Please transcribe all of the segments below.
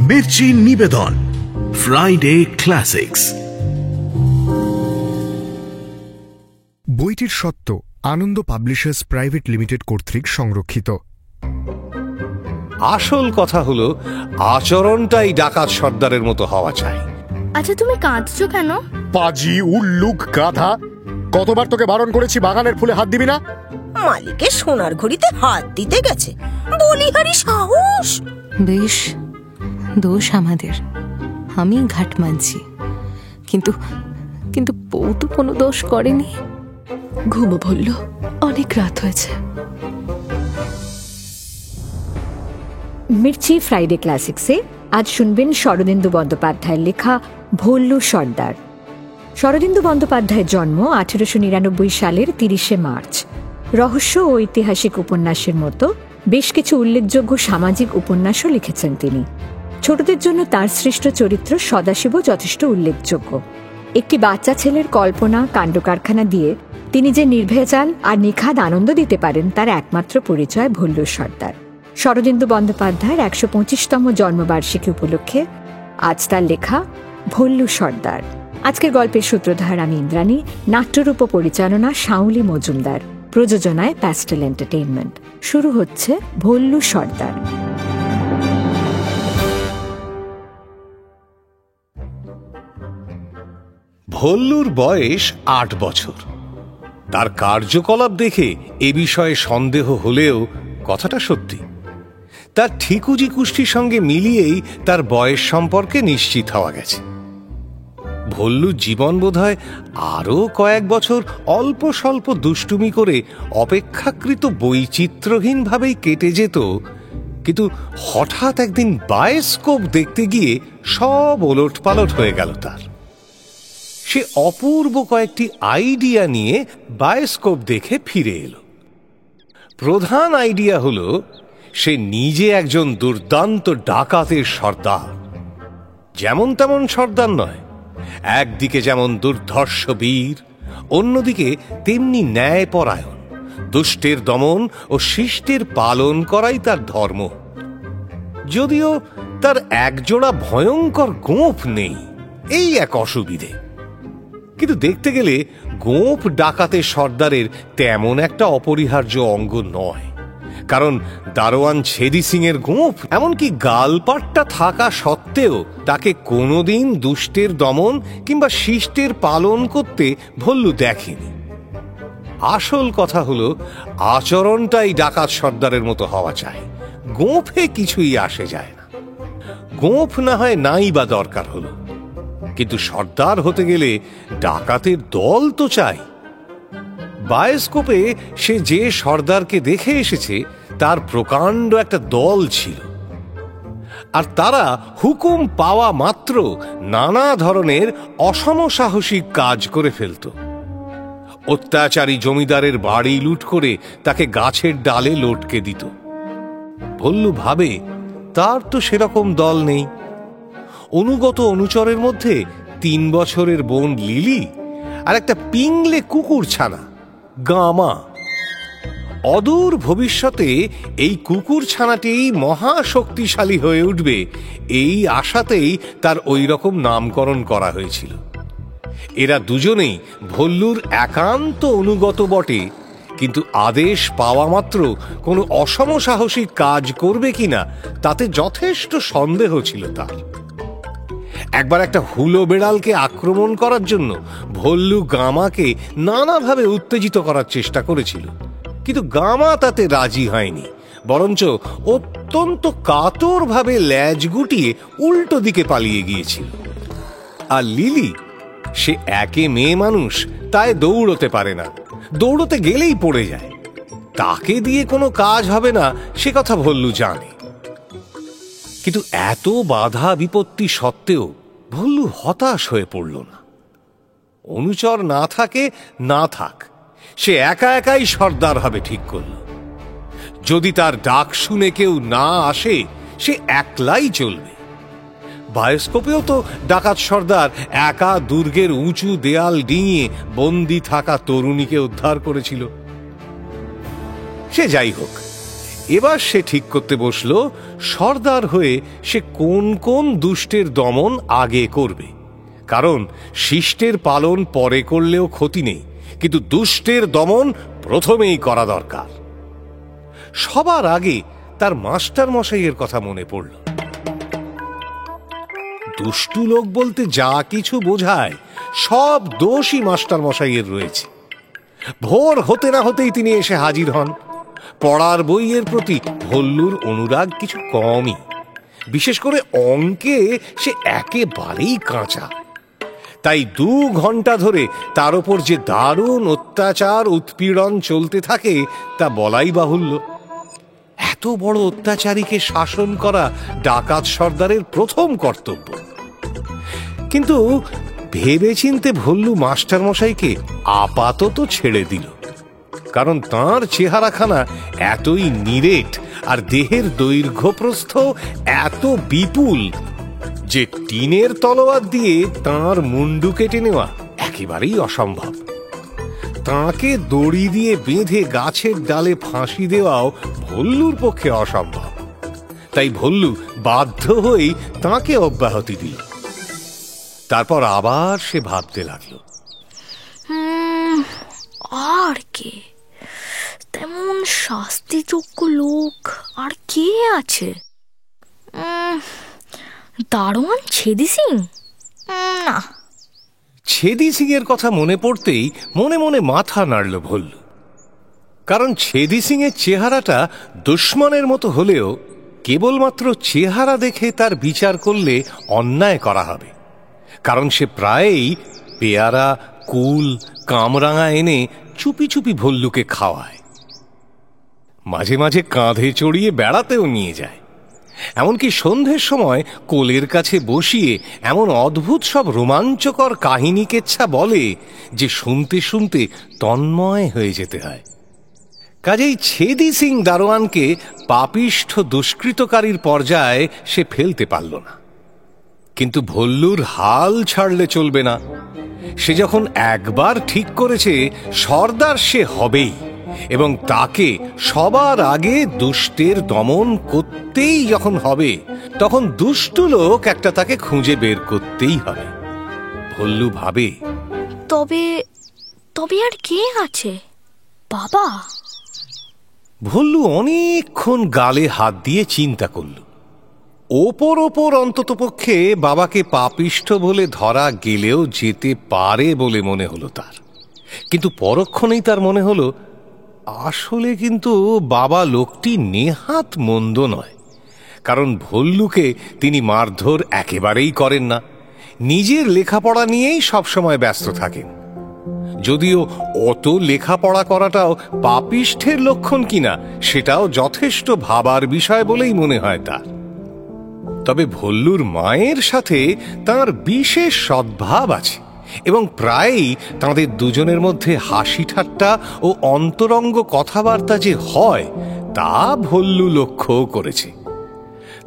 মির্চি নিবেদন Friday classics. বইটির সত্ত্ব আনন্দ পাবলিশার্স প্রাইভেট লিমিটেড কর্তৃক সংরক্ষিত। আসল কথা হলো আচরণটাই ডাকাত সর্দারের মতো হওয়া চাই। আচ্ছা, তুমি কাঁদছো কেন? পাজি উল্লুক গাধা, কতবার তোকে বারণ করেছি বাগানের ফুলে হাত দিবি না। মালিকের সোনার ঘড়িতে হাত দিতে গেছে, বলিহারি সাহস। বেশ, দোষ আমাদের, আমি ঘাট মানছি, কিন্তু কিন্তু বউ তো কোনো দোষ করেনি। ঘুমো বলল, অনেক রাত হয়েছে। মির্চি ফ্রাইডে ক্লাসিক্সে আজ শুনবেন শরদিন্দু বন্দ্যোপাধ্যায়ের লেখা ভল্লু সর্দার। শরদিন্দু বন্দ্যোপাধ্যায়ের জন্ম 1899 সালের 30শে মার্চ। রহস্য ও ঐতিহাসিক উপন্যাসের মতো বেশ কিছু উল্লেখযোগ্য সামাজিক উপন্যাসও লিখেছেন তিনি। ছোটদের জন্য তার সৃষ্ট চরিত্র সদাশিবও যথেষ্ট উল্লেখযোগ্য। একটি বাচ্চা ছেলের কল্পনা কাণ্ডকারখানা দিয়ে তিনি যে নির্ভেজাল আর নিখাদ আনন্দ দিতে পারেন তার একমাত্র পরিচয় ভল্লু সর্দার। শরদিন্দু বন্দ্যোপাধ্যায়ের 125তম জন্মবার্ষিকী উপলক্ষে আজ তার লেখা ভল্লু সর্দার। আজকের গল্পের সূত্রধার আমি ইন্দ্রাণী, নাট্যরূপ পরিচালনা শাওলি মজুমদার, প্রযোজনায় প্যাস্টেল এন্টারটেইনমেন্ট। শুরু হচ্ছে ভল্লু সর্দার। ভল্লুর বয়স 8 বছর। তার কার্যকলাপ দেখে এ বিষয়ে সন্দেহ হলেও কথাটা সত্যি। তার ঠিকুজি কুষ্টির সঙ্গে মিলিয়েই তার বয়স সম্পর্কে নিশ্চিত হওয়া গেছে। ভল্লুর জীবন বোধহয় আরও কয়েক বছর অল্প স্বল্প দুষ্টুমি করে অপেক্ষাকৃত বৈচিত্র্যহীনভাবেই কেটে যেত, কিন্তু হঠাৎ একদিন বায়োস্কোপ দেখতে গিয়ে সব ওলটপালট হয়ে গেল তার। সে অপূর্ব কয়েকটি আইডিয়া নিয়ে বায়োস্কোপ দেখে ফিরে এলো। প্রধান আইডিয়া হলো সে নিজে একজন দুর্দান্ত ডাকাতের সর্দার। যেমন তেমন সর্দার নয়, একদিকে যেমন দুর্ধর্ষ বীর, অন্যদিকে তেমনি ন্যায়পরায়ণ। দুষ্টের দমন ও শিষ্টের পালন করাই তার ধর্ম। যদিও তার একজোড়া ভয়ঙ্কর গোঁফ নেই, এই এক অসুবিধে। কিন্তু দেখতে গেলে গোঁফ ডাকাতের সর্দারের তেমন একটা অপরিহার্য অঙ্গ নয়, কারণ দারোয়ান ছেদি সিং এর গোঁফ এমনকি গালপাট্টা থাকা সত্ত্বেও তাকে কোনোদিন দুষ্টের দমন কিংবা শিষ্টের পালন করতে ভল্লু দেখেনি। আসল কথা হলো আচরণটাই ডাকাত সর্দারের মতো হওয়া চাই, গোঁফে কিছুই আসে যায় না। গোঁফ না হয় নাই বা দরকার হলো, কিন্তু সর্দার হতে গেলে ডাকাতের দল তো চাই। বায়োস্কোপে সে যে সর্দারকে দেখে এসেছে তার প্রকাণ্ড একটা দল ছিল, আর তারা হুকুম পাওয়া মাত্র নানা ধরনের অসমসাহসিক কাজ করে ফেলত। অত্যাচারী জমিদারের বাড়ি লুট করে তাকে গাছের ডালে লটকে দিত। ভল্লু ভাবে তার তো সেরকম দল নেই। অনুগত অনুচরের মধ্যে 3 বছরের বোন লিলি আর একটা পিংলে কুকুর ছানা গামা। অদূর ভবিষ্যতে এই কুকুর ছানাটি মহাশক্তিশালী হয়ে উঠবে, এই আশাতেই তার ওই রকম নামকরণ করা হয়েছিল। এরা দুজনেই ভল্লুর একান্ত অনুগত বটে, কিন্তু আদেশ পাওয়া মাত্র কোনো অসমসাহসিক কাজ করবে কিনা তাতে যথেষ্ট সন্দেহ ছিল তার। একবার একটা হুলো বেড়ালকে আক্রমণ করার জন্য ভল্লু গামাকে নানাভাবে উত্তেজিত করার চেষ্টা করেছিল, কিন্তু গামা তাতে রাজি হয়নি, বরঞ্চ অত্যন্ত কাতরভাবে ল্যাজ গুটিয়ে উল্টো দিকে পালিয়ে গিয়েছিল। আর লিলি, সে একে মেয়ে মানুষ, তাই দৌড়তে পারে না, দৌড়তে গেলেই পড়ে যায়। তাকে দিয়ে কোনো কাজ হবে না সে কথা ভল্লু জানে। কিন্তু এত বাধা বিপত্তি সত্ত্বেও ভল্লু হতাশ হয়ে পড়ল না। অনুচর না থাকে না থাক, সে একা একাই সর্দার হবে ঠিক করল। যদি তার ডাক শুনে কেউ না আসে সে একলাই চলবে। বায়োস্কোপেও তো ডাকাত সর্দার একা দুর্গের উঁচু দেয়াল ডিঙিয়ে বন্দি থাকা তরুণীকে উদ্ধার করেছিল। সে যাই হোক, এবার সে ঠিক করতে বসলো সর্দার হয়ে সে কোন কোন দুষ্টের দমন আগে করবে। কারণ শিষ্টের পালন পরে করলেও ক্ষতি নেই, কিন্তু দুষ্টের দমন প্রথমেই করা দরকার। সবার আগে তার মাস্টার মশাইয়ের কথা মনে পড়ল। দুষ্টু লোক বলতে যা কিছু বোঝায় সব দোষই মাস্টার মশাইয়ের রয়েছে। ভোর হতে না হতেই তিনি এসে হাজির হন। পড়ার বইয়ের প্রতি ভল্লুর অনুরাগ কিছু কমই, বিশেষ করে অঙ্কে সে একেবারেই কাঁচা। তাই 2 ঘন্টা ধরে তার উপর যে দারুণ অত্যাচার উৎপীড়ন চলতে থাকে তা বলাই বাহুল্য। এত বড় অত্যাচারীকে শাসন করা ডাকাত সর্দারের প্রথম কর্তব্য। কিন্তু ভেবেচিন্তে ভল্লু মাস্টার মশাইকে আপাতত ছেড়ে দিল, কারণ তাঁর চেহারাখানা এতই নিরেট আর দেহের দৈর্ঘ্যপ্রস্থ এত বিপুল যে টিনের তলোয়ার দিয়ে তাঁর মুন্ডু কেটে নেওয়া একেবারেই অসম্ভব। তাঁকে দড়ি দিয়ে বেঁধে গাছের ডালে ফাঁসি দেওয়াও ভল্লুর পক্ষে অসম্ভব। তাই ভল্লু বাধ্য হয়েই তাঁকে অব্যাহতি দিল। তারপর আবার সে ভাবতে লাগলো, আর কে তেমন শাস্তিযোগ্য লোক আর কে আছে? দারোয়ান ছেদি সিং? না। ছেদি সিং এর কথা মনে পড়তেই মনে মনে মাথা নাড়ল ভল্লু। কারণ ছেদি সিং এর চেহারাটা দুশ্মনের মতো হলেও কেবলমাত্র চেহারা দেখে তার বিচার করলে অন্যায় করা হবে। কারণ সে প্রায়ই পেয়ারা, কুল, কামরাঙা এনে চুপি চুপি ভল্লুকে খাওয়ায়। মাঝে মাঝে কাঁধে চড়িয়ে বেড়াতেও নিয়ে যায়। এমনকি সন্ধ্যের সময় কোলের কাছে বসিয়ে এমন অদ্ভুত সব রোমাঞ্চকর কাহিনী কেচ্ছা বলে যে শুনতে শুনতে তন্ময় হয়ে যেতে হয়। কাজেই ছেদি সিং দারোয়ানকে পাপিষ্ঠ দুষ্কৃতকারীর পর্যায়ে সে ফেলতে পারল না। কিন্তু ভল্লুর হাল ছাড়লে চলবে না। সে যখন একবার ঠিক করেছে সর্দার সে হবেই, এবং তাকে সবার আগে দুষ্টের দমন করতেই যখন হবে, তখন দুষ্টু লোক একটা তাকে খুঁজে বের করতেই হবে। ভল্লু ভাবে, তবে তবে আর কে আছে? বাবা। ভল্লু অনেকক্ষণ গালে হাত দিয়ে চিন্তা করল। ওপর ওপর অন্ততপক্ষে বাবাকে পাপিষ্ঠ বলে ধরা গেলেও যেতে পারে বলে মনে হলো তার। কিন্তু পরক্ষণেই তার মনে হলো আসলে কিন্তু বাবা লোকটি নেহাত মন্দ নয়। কারণ ভল্লুকে তিনি মারধর একেবারেই করেন না, নিজের লেখাপড়া নিয়েই সবসময় ব্যস্ত থাকেন। যদিও অত লেখাপড়া করাটাও পাপিষ্ঠের লক্ষণ কিনা সেটাও যথেষ্ট ভাবার বিষয় বলেই মনে হয় তার। তবে ভল্লুর মায়ের সাথে তার বিশেষ সদ্ভাব আছে, এবং প্রায়ই তাঁদের দুজনের মধ্যে হাসি ঠাট্টা ও অন্তরঙ্গ কথাবার্তা যে হয় তা ভল্লু লক্ষ্য করেছে।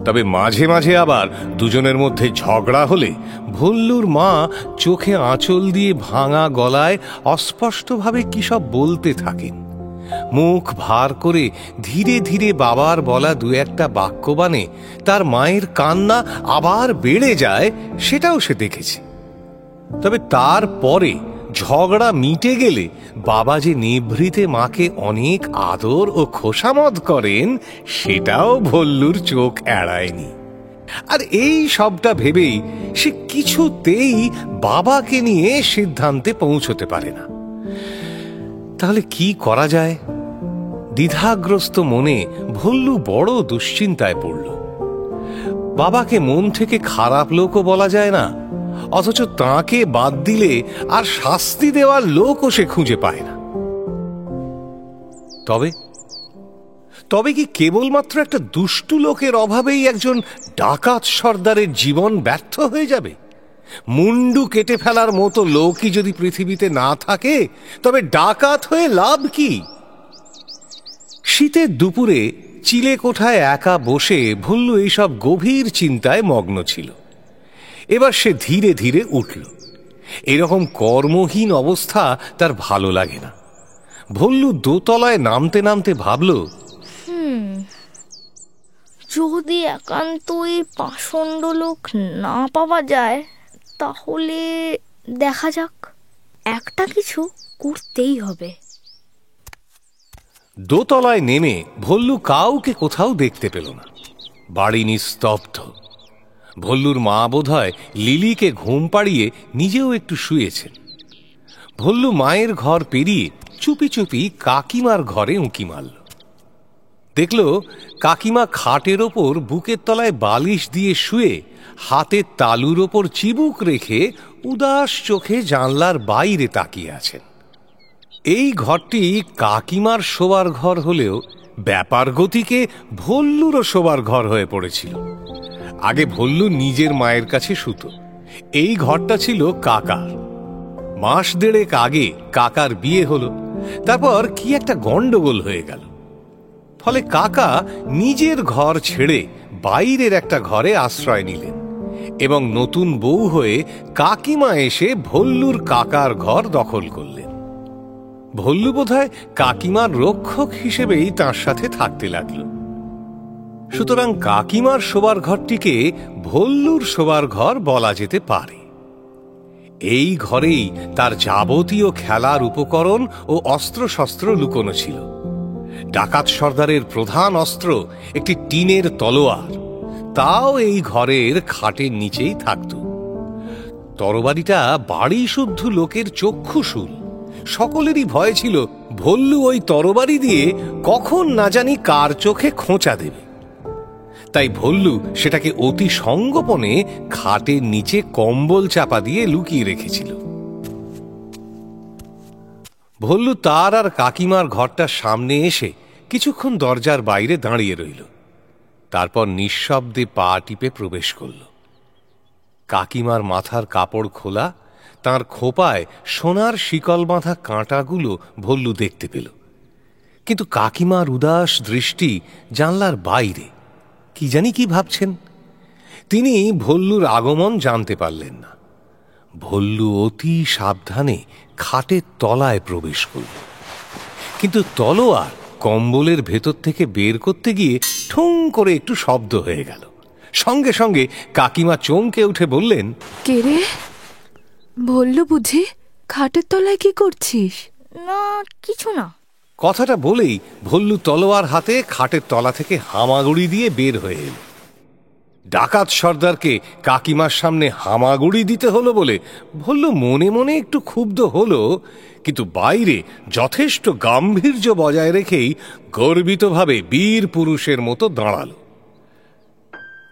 তবে মাঝে মাঝে আবার দুজনের মধ্যে ঝগড়া হলে ভল্লুর মা চোখে আঁচল দিয়ে ভাঙা গলায় অস্পষ্টভাবে কি সব বলতে থাকেন। মুখ ভার করে ধীরে ধীরে বাবার বলা 2-1 বাক্যবাণে তার মায়ের কান্না আবার বেড়ে যায়, সেটাও সে দেখেছে। তবে তারপরে ঝগড়া মিটে গেলে বাবা যে নিভৃতে মাকে অনেক আদর ও খোশামদ করেন সেটাও ভল্লুর চোখ এড়ায়নি। আর এই সবটা ভেবেই সে কিছুতেই বাবাকে নিয়ে সিদ্ধান্তে পৌঁছতে পারে না। তাহলে কি করা যায়? দ্বিধাগ্রস্ত মনে ভল্লু বড় দুশ্চিন্তায় পড়ল। বাবাকে মন থেকে খারাপ লোকও বলা যায় না, অথচ তাঁকে বাদ দিলে আর শাস্তি দেওয়ার লোকও সে খুঁজে পায় না। তবে কি কেবলমাত্র একটা দুষ্টু লোকের অভাবেই একজন ডাকাত সর্দারের জীবন ব্যর্থ হয়ে যাবে? মুন্ডু কেটে ফেলার মতো লোকই যদি পৃথিবীতে না থাকে তবে ডাকাত হয়ে লাভ কি? শীতের দুপুরে চিলে কোঠায় একা বসে ভল্লু এইসব গভীর চিন্তায় মগ্ন ছিল। এবার সে ধীরে ধীরে উঠল। এরকম কর্মহীন অবস্থা তার ভালো লাগে না। ভল্লু দোতলায় নামতে নামতে ভাবল, যদি একান্তই পাষণ্ড লোক না পাওয়া যায় তাহলে দেখা যাক, একটা কিছু করতেই হবে। দোতলায় নেমে ভল্লু কাউকে কোথাও দেখতে পেল না। বাড়ি নিস্তব্ধ। ভল্লুর মা বোধহয় লিলিকে ঘুম পাড়িয়ে নিজেও একটু শুয়েছেন। ভল্লু মায়ের ঘর পেরিয়ে চুপি চুপি কাকিমার ঘরে উঁকি মারল। দেখল কাকিমা খাটের ওপর বুকের তলায় বালিশ দিয়ে শুয়ে হাতের তালুর ওপর চিবুক রেখে উদাস চোখে জানলার বাইরে তাকিয়ে আছেন। এই ঘরটি কাকিমার শোবার ঘর হলেও ব্যাপার গতিকে ভল্লুরও শোবার ঘর হয়ে পড়েছিল। আগে ভল্লু নিজের মায়ের কাছে শুতো। এই ঘরটা ছিল কাকার। মাস দেড়েক আগে কাকার বিয়ে হলো। তারপর কি একটা গন্ডগোল হয়ে গেল। ফলে কাকা নিজের ঘর ছেড়ে বাইরের একটা ঘরে আশ্রয় নিলেন এবং নতুন বউ হয়ে কাকিমা এসে ভল্লুর কাকার ঘর দখল করলেন। ভল্লু বোধহয় কাকিমার রক্ষক হিসেবেই তার সাথে থাকতে লাগল। সুতরাং কাকিমার শোবার ঘরটিকে ভল্লুর শোবার ঘর বলা যেতে পারে। এই ঘরেই তার যাবতীয় খেলার উপকরণ ও অস্ত্রশস্ত্র লুকোনো ছিল। ডাকাত সর্দারের প্রধান অস্ত্র একটি টিনের তলোয়ার, তাও এই ঘরের খাটের নিচেই থাকত। তরবারিটা বাড়ি শুদ্ধ লোকের চক্ষুশূল। সকলেরই ভয় ছিল ভল্লু ওই তরবারি দিয়ে কখন না জানি কার চোখে খোঁচা দেবে। তাই ভল্লু সেটাকে অতি সঙ্গোপনে খাটের নিচে কম্বল চাপা দিয়ে লুকিয়ে রেখেছিল। ভল্লু তার আর কাকিমার ঘরটার সামনে এসে কিছুক্ষণ দরজার বাইরে দাঁড়িয়ে রইল। তারপর নিঃশব্দে পা টিপে প্রবেশ করল। কাকিমার মাথার কাপড় খোলা, তার খোপায় সোনার শিকল বাঁধা কাঁটাগুলো ভল্লু দেখতে পেল। কিন্তু কাকিমার উদাস দৃষ্টি জানলার বাইরে, কি জানি কি ভাবছেন। তিনি ভল্লুর আগমন জানতে পারলেন না। ভল্লু অতি সাবধানে খাটের তলায় প্রবেশ করল। কিন্তু তলোয়ার কম্বলের ভেতর থেকে বের করতে গিয়ে ঠুং করে একটু শব্দ হয়ে গেল। সঙ্গে সঙ্গে কাকিমা চমকে উঠে বললেন, কে রে? ভল্লু বুঝি? খাটের তলায় কি করছিস? না, কিছু না। কথাটা বলেই ভল্লু তলোয়ার হাতে খাটের তলা থেকে হামাগুড়ি দিয়ে বের হয়ে এল। ডাকাত সর্দারকে কাকিমার সামনে হামাগুড়ি দিতে হলো বলে ভল্লু মনে মনে একটু ক্ষুব্ধ হলো, কিন্তু বাইরে যথেষ্ট গাম্ভীর্য বজায় রেখেই গর্বিতভাবে বীর পুরুষের মতো দাঁড়াল।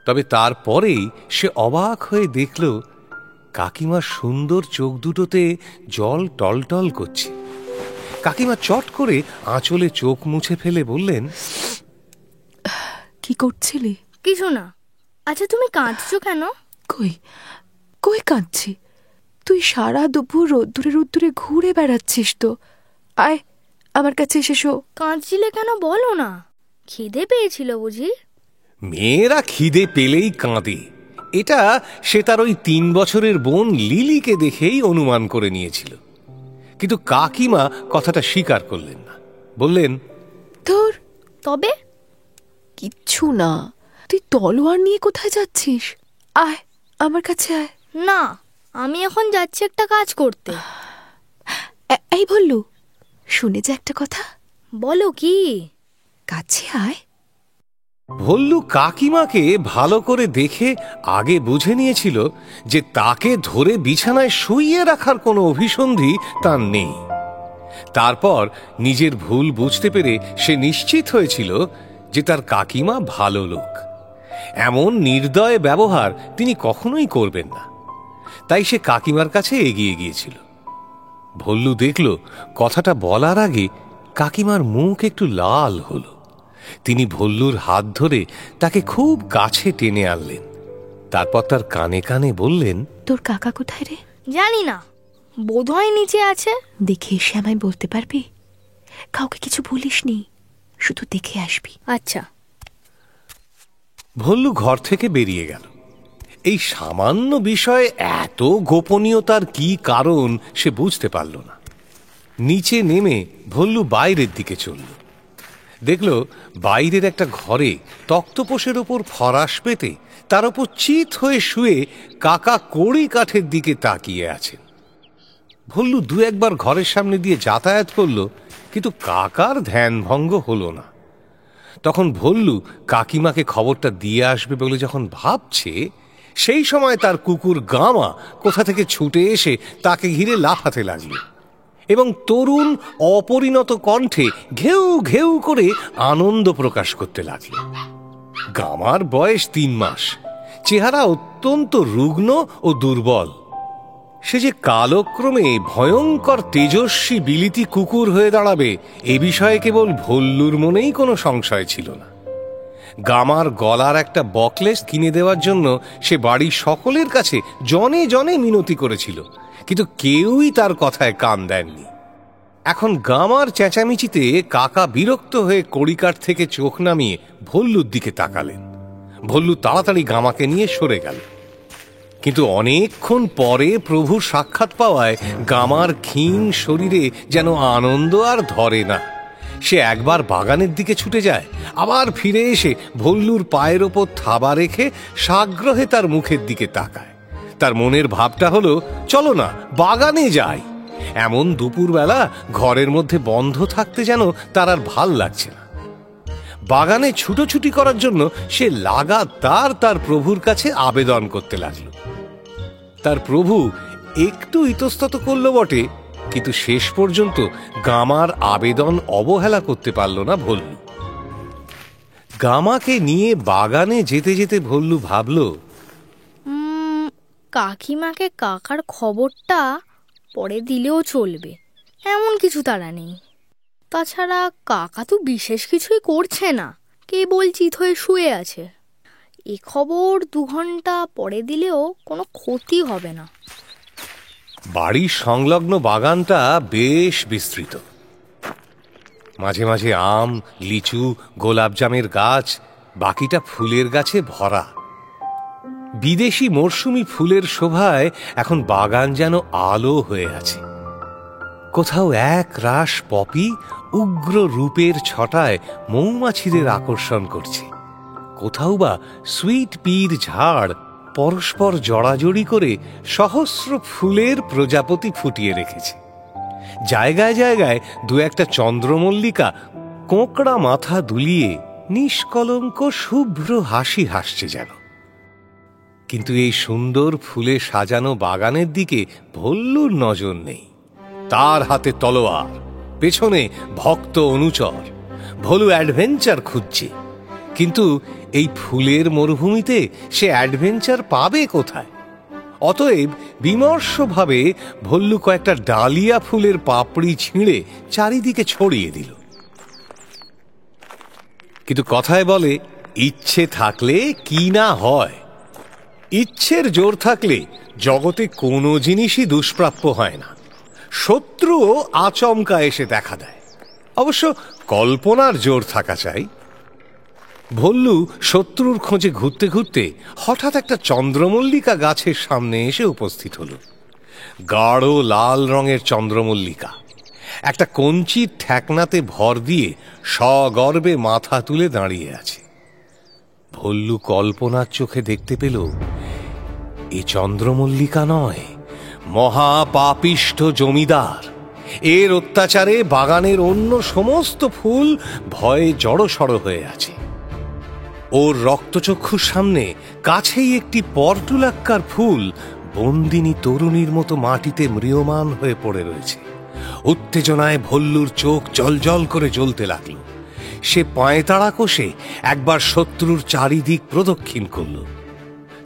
তবে তারপরেই সে অবাক হয়ে দেখল কাকিমার সুন্দর চোখ দুটোতে জল টলটল করছে। কাকিমা চট করে আঁচলে চোখ মুছে ফেলে বললেন, কি করছিলি? কিছু না। আচ্ছা, তুমি কাঁদছো কেন? কই কই কাঁদছি? তুই সারা দুপুর রোদ্দুরে রোদ্দুরে ঘুরে বেড়াচ্ছিস তো। আয় আমার কাছে এসে শো। কাঁদছিলে কেন বলো না। খিদে পেয়েছিল বুঝি? মেয়েরা খিদে পেলেই কাঁদে, এটা সে তার ওই 3 বছরের বোন লিলিকে দেখেই অনুমান করে নিয়েছিল। কিন্তু কাকিমা কথাটা স্বীকার করলেন না। বললেন, তোর তবে কিচ্ছু না। তুই তলোয়ার নিয়ে কোথায় যাচ্ছিস? আয় আমার কাছে আয়। না, আমি এখন যাচ্ছি একটা কাজ করতে। এই বললু, শুনে যা একটা কথা। বলো কি? কাছে আয়। ভল্লু কাকিমাকে ভালো করে দেখে আগে বুঝে নিয়েছিল যে তাকে ধরে বিছানায় শুইয়ে রাখার কোনো অভিসন্ধি তার নেই। তারপর নিজের ভুল বুঝতে পেরে সে নিশ্চিত হয়েছিল যে তার কাকিমা ভালো লোক। এমন নির্দয় ব্যবহার তিনি কখনোই করবেন না। তাই সে কাকিমার কাছে এগিয়ে গিয়েছিল। ভল্লু দেখল কথাটা বলার আগে কাকিমার মুখ একটু লাল হলো। তিনি ভল্লুর হাত ধরে তাকে খুব কাছে টেনে আনলেন। তারপর তার কানে কানে বললেন, তোর কাকা কোথায় রে? জানি না, বোধহয় নিচে আছে। দেখে এসে আমায় বলতে পারবি? কাউকে কিছু বলিসনি, শুধু দেখে আসবি। আচ্ছা। ভল্লু ঘর থেকে বেরিয়ে গেল। এই সামান্য বিষয়ে এত গোপনীয়তার কি কারণ সে বুঝতে পারল না। নিচে নেমে ভল্লু বাইরের দিকে চলল। দেখল বাইরের একটা ঘরে তক্তপোষের ওপর ফরাশ পেতে তার ওপর চিত হয়ে শুয়ে কাকা কড়ি কাঠের দিকে তাকিয়ে আছেন। ভল্লু দু একবার ঘরের সামনে দিয়ে যাতায়াত করল, কিন্তু কাকার ধ্যানভঙ্গ হলো না। তখন ভল্লু কাকিমাকে খবরটা দিয়ে আসবে বলে যখন ভাবছে, সেই সময় তার কুকুর গামা কোথা থেকে ছুটে এসে তাকে ঘিরে লাফাতে লাগল এবং তরুণ অপরিণত কণ্ঠে ঘেউ ঘেউ করে আনন্দ প্রকাশ করতে লাগল। গামার বয়স 3 মাস, চেহারা অত্যন্ত রুগ্ন ও দুর্বল। সে যে কালক্রমে ভয়ঙ্কর তেজস্বী বিলিতি কুকুর হয়ে দাঁড়াবে এ বিষয়ে কেবল ভল্লুর মনেই কোনো সংশয় ছিল না। গামার গলার একটা বকলেস কিনে দেওয়ার জন্য সে বাড়ির সকলের কাছে জনে জনে মিনতি করেছিল, কিন্তু কেউই তার কথায় কান দেননি। এখন গামার চেঁচামেচিতে কাকা বিরক্ত হয়ে কড়িকাঠ থেকে চোখ নামিয়ে ভল্লুর দিকে তাকালেন। ভল্লু তাড়াতাড়ি গামাকে নিয়ে সরে গেল, কিন্তু অনেকক্ষণ পরে প্রভুর সাক্ষাৎ পাওয়ায় গামার ক্ষীণ শরীরে যেন আনন্দ আর ধরে না। সে একবার বাগানের দিকে ছুটে যায়, আবার ফিরে এসে ভল্লুর পায়ের ওপর থাবা রেখে সাগ্রহে তার মুখের দিকে তাকায়। তার মনের ভাবটা হলো, চলো না বাগানে যাই। এমন দুপুরবেলা ঘরের মধ্যে বন্ধ থাকতে যেন তার আর ভাল লাগছে না। বাগানে ছুটোছুটি করার জন্য সে লাগাতার তার প্রভুর কাছে আবেদন করতে লাগলো। তার প্রভু একটু ইতস্তত করল বটে, কিন্তু শেষ পর্যন্ত গামার আবেদন অবহেলা করতে পারল না ভল্লু। গামাকে নিয়ে বাগানে যেতে যেতে ভল্লু ভাবল, কাকিমাকে কাকার খবরটা পরে দিলেও চলবে, এমন কিছু তারা নেই। তাছাড়া কাকা তো বিশেষ কিছুই করছে না, কেবল চিত হয়ে শুয়ে আছে। এ খবর 2 ঘন্টা পরে দিলেও কোনো ক্ষতি হবে না। বাড়ির সংলগ্ন বাগানটা বেশ বিস্তৃত। মাঝে মাঝে আম, লিচু, গোলাপজামের গাছ, বাকিটা ফুলের গাছে ভরা। বিদেশি মরশুমি ফুলের শোভায় এখন বাগান যেন আলো হয়ে আছে। কোথাও এক রাশ পপি উগ্র রূপের ছটায় মৌমাছিদের আকর্ষণ করছে, কোথাও বা সুইট পির ঝাড় পরস্পর জড়াজড়ি করে সহস্র ফুলের প্রজাপতি ফুটিয়ে রেখেছে। জায়গায় জায়গায় 2-1টা চন্দ্রমল্লিকা কোঁকড়া মাথা দুলিয়ে নিষ্কলঙ্ক শুভ্র হাসি হাসছে যেন। কিন্তু এই সুন্দর ফুলে সাজানো বাগানের দিকে ভল্লুর নজর নেই। তার হাতে তলোয়ার, পেছনে ভক্ত অনুচর। ভল্লু অ্যাডভেঞ্চার খুঁজছে, কিন্তু এই ফুলের মরুভূমিতে সে অ্যাডভেঞ্চার পাবে কোথায়? অতএব বিমর্ষভাবে ভল্লু কয়েকটা ডালিয়া ফুলের পাপড়ি ছিঁড়ে চারিদিকে ছড়িয়ে দিল। কিন্তু কথায় বলে, ইচ্ছে থাকলে কি না হয়। ইচ্ছের জোর থাকলে জগতে কোনো জিনিসই দুষ্প্রাপ্য হয় না। শত্রুও আচমকা এসে দেখা দেয়। অবশ্য কল্পনার জোর থাকা চাই। ভল্লু শত্রুর খোঁজে ঘুরতে ঘুরতে হঠাৎ একটা চন্দ্রমল্লিকা গাছের সামনে এসে উপস্থিত হলো। গাঢ় লাল রঙের চন্দ্রমল্লিকা একটা কঞ্চির ঠেকনাতে ভর দিয়ে সগর্বে মাথা তুলে দাঁড়িয়ে আছে। ভল্লু কল্পনার চোখে দেখতে পেল, এ চন্দ্রমল্লিকা নয়, মহাপাপিষ্ঠ জমিদার। এর অত্যাচারে বাগানের অন্য সমস্ত ফুল ভয়ে জড়সড় হয়ে আছে। ওর রক্তচক্ষুর সামনে কাছেই একটি পর্তুলাক্কার ফুল বন্দিনী তরুণীর মতো মাটিতে ম্রিয়মান হয়ে পড়ে রয়েছে। উত্তেজনায় ভল্লুর চোখ জলজল করে জ্বলতে লাগলো। সে পায়তাড়া কষে একবার শত্রুর চারিদিক প্রদক্ষিণ করল।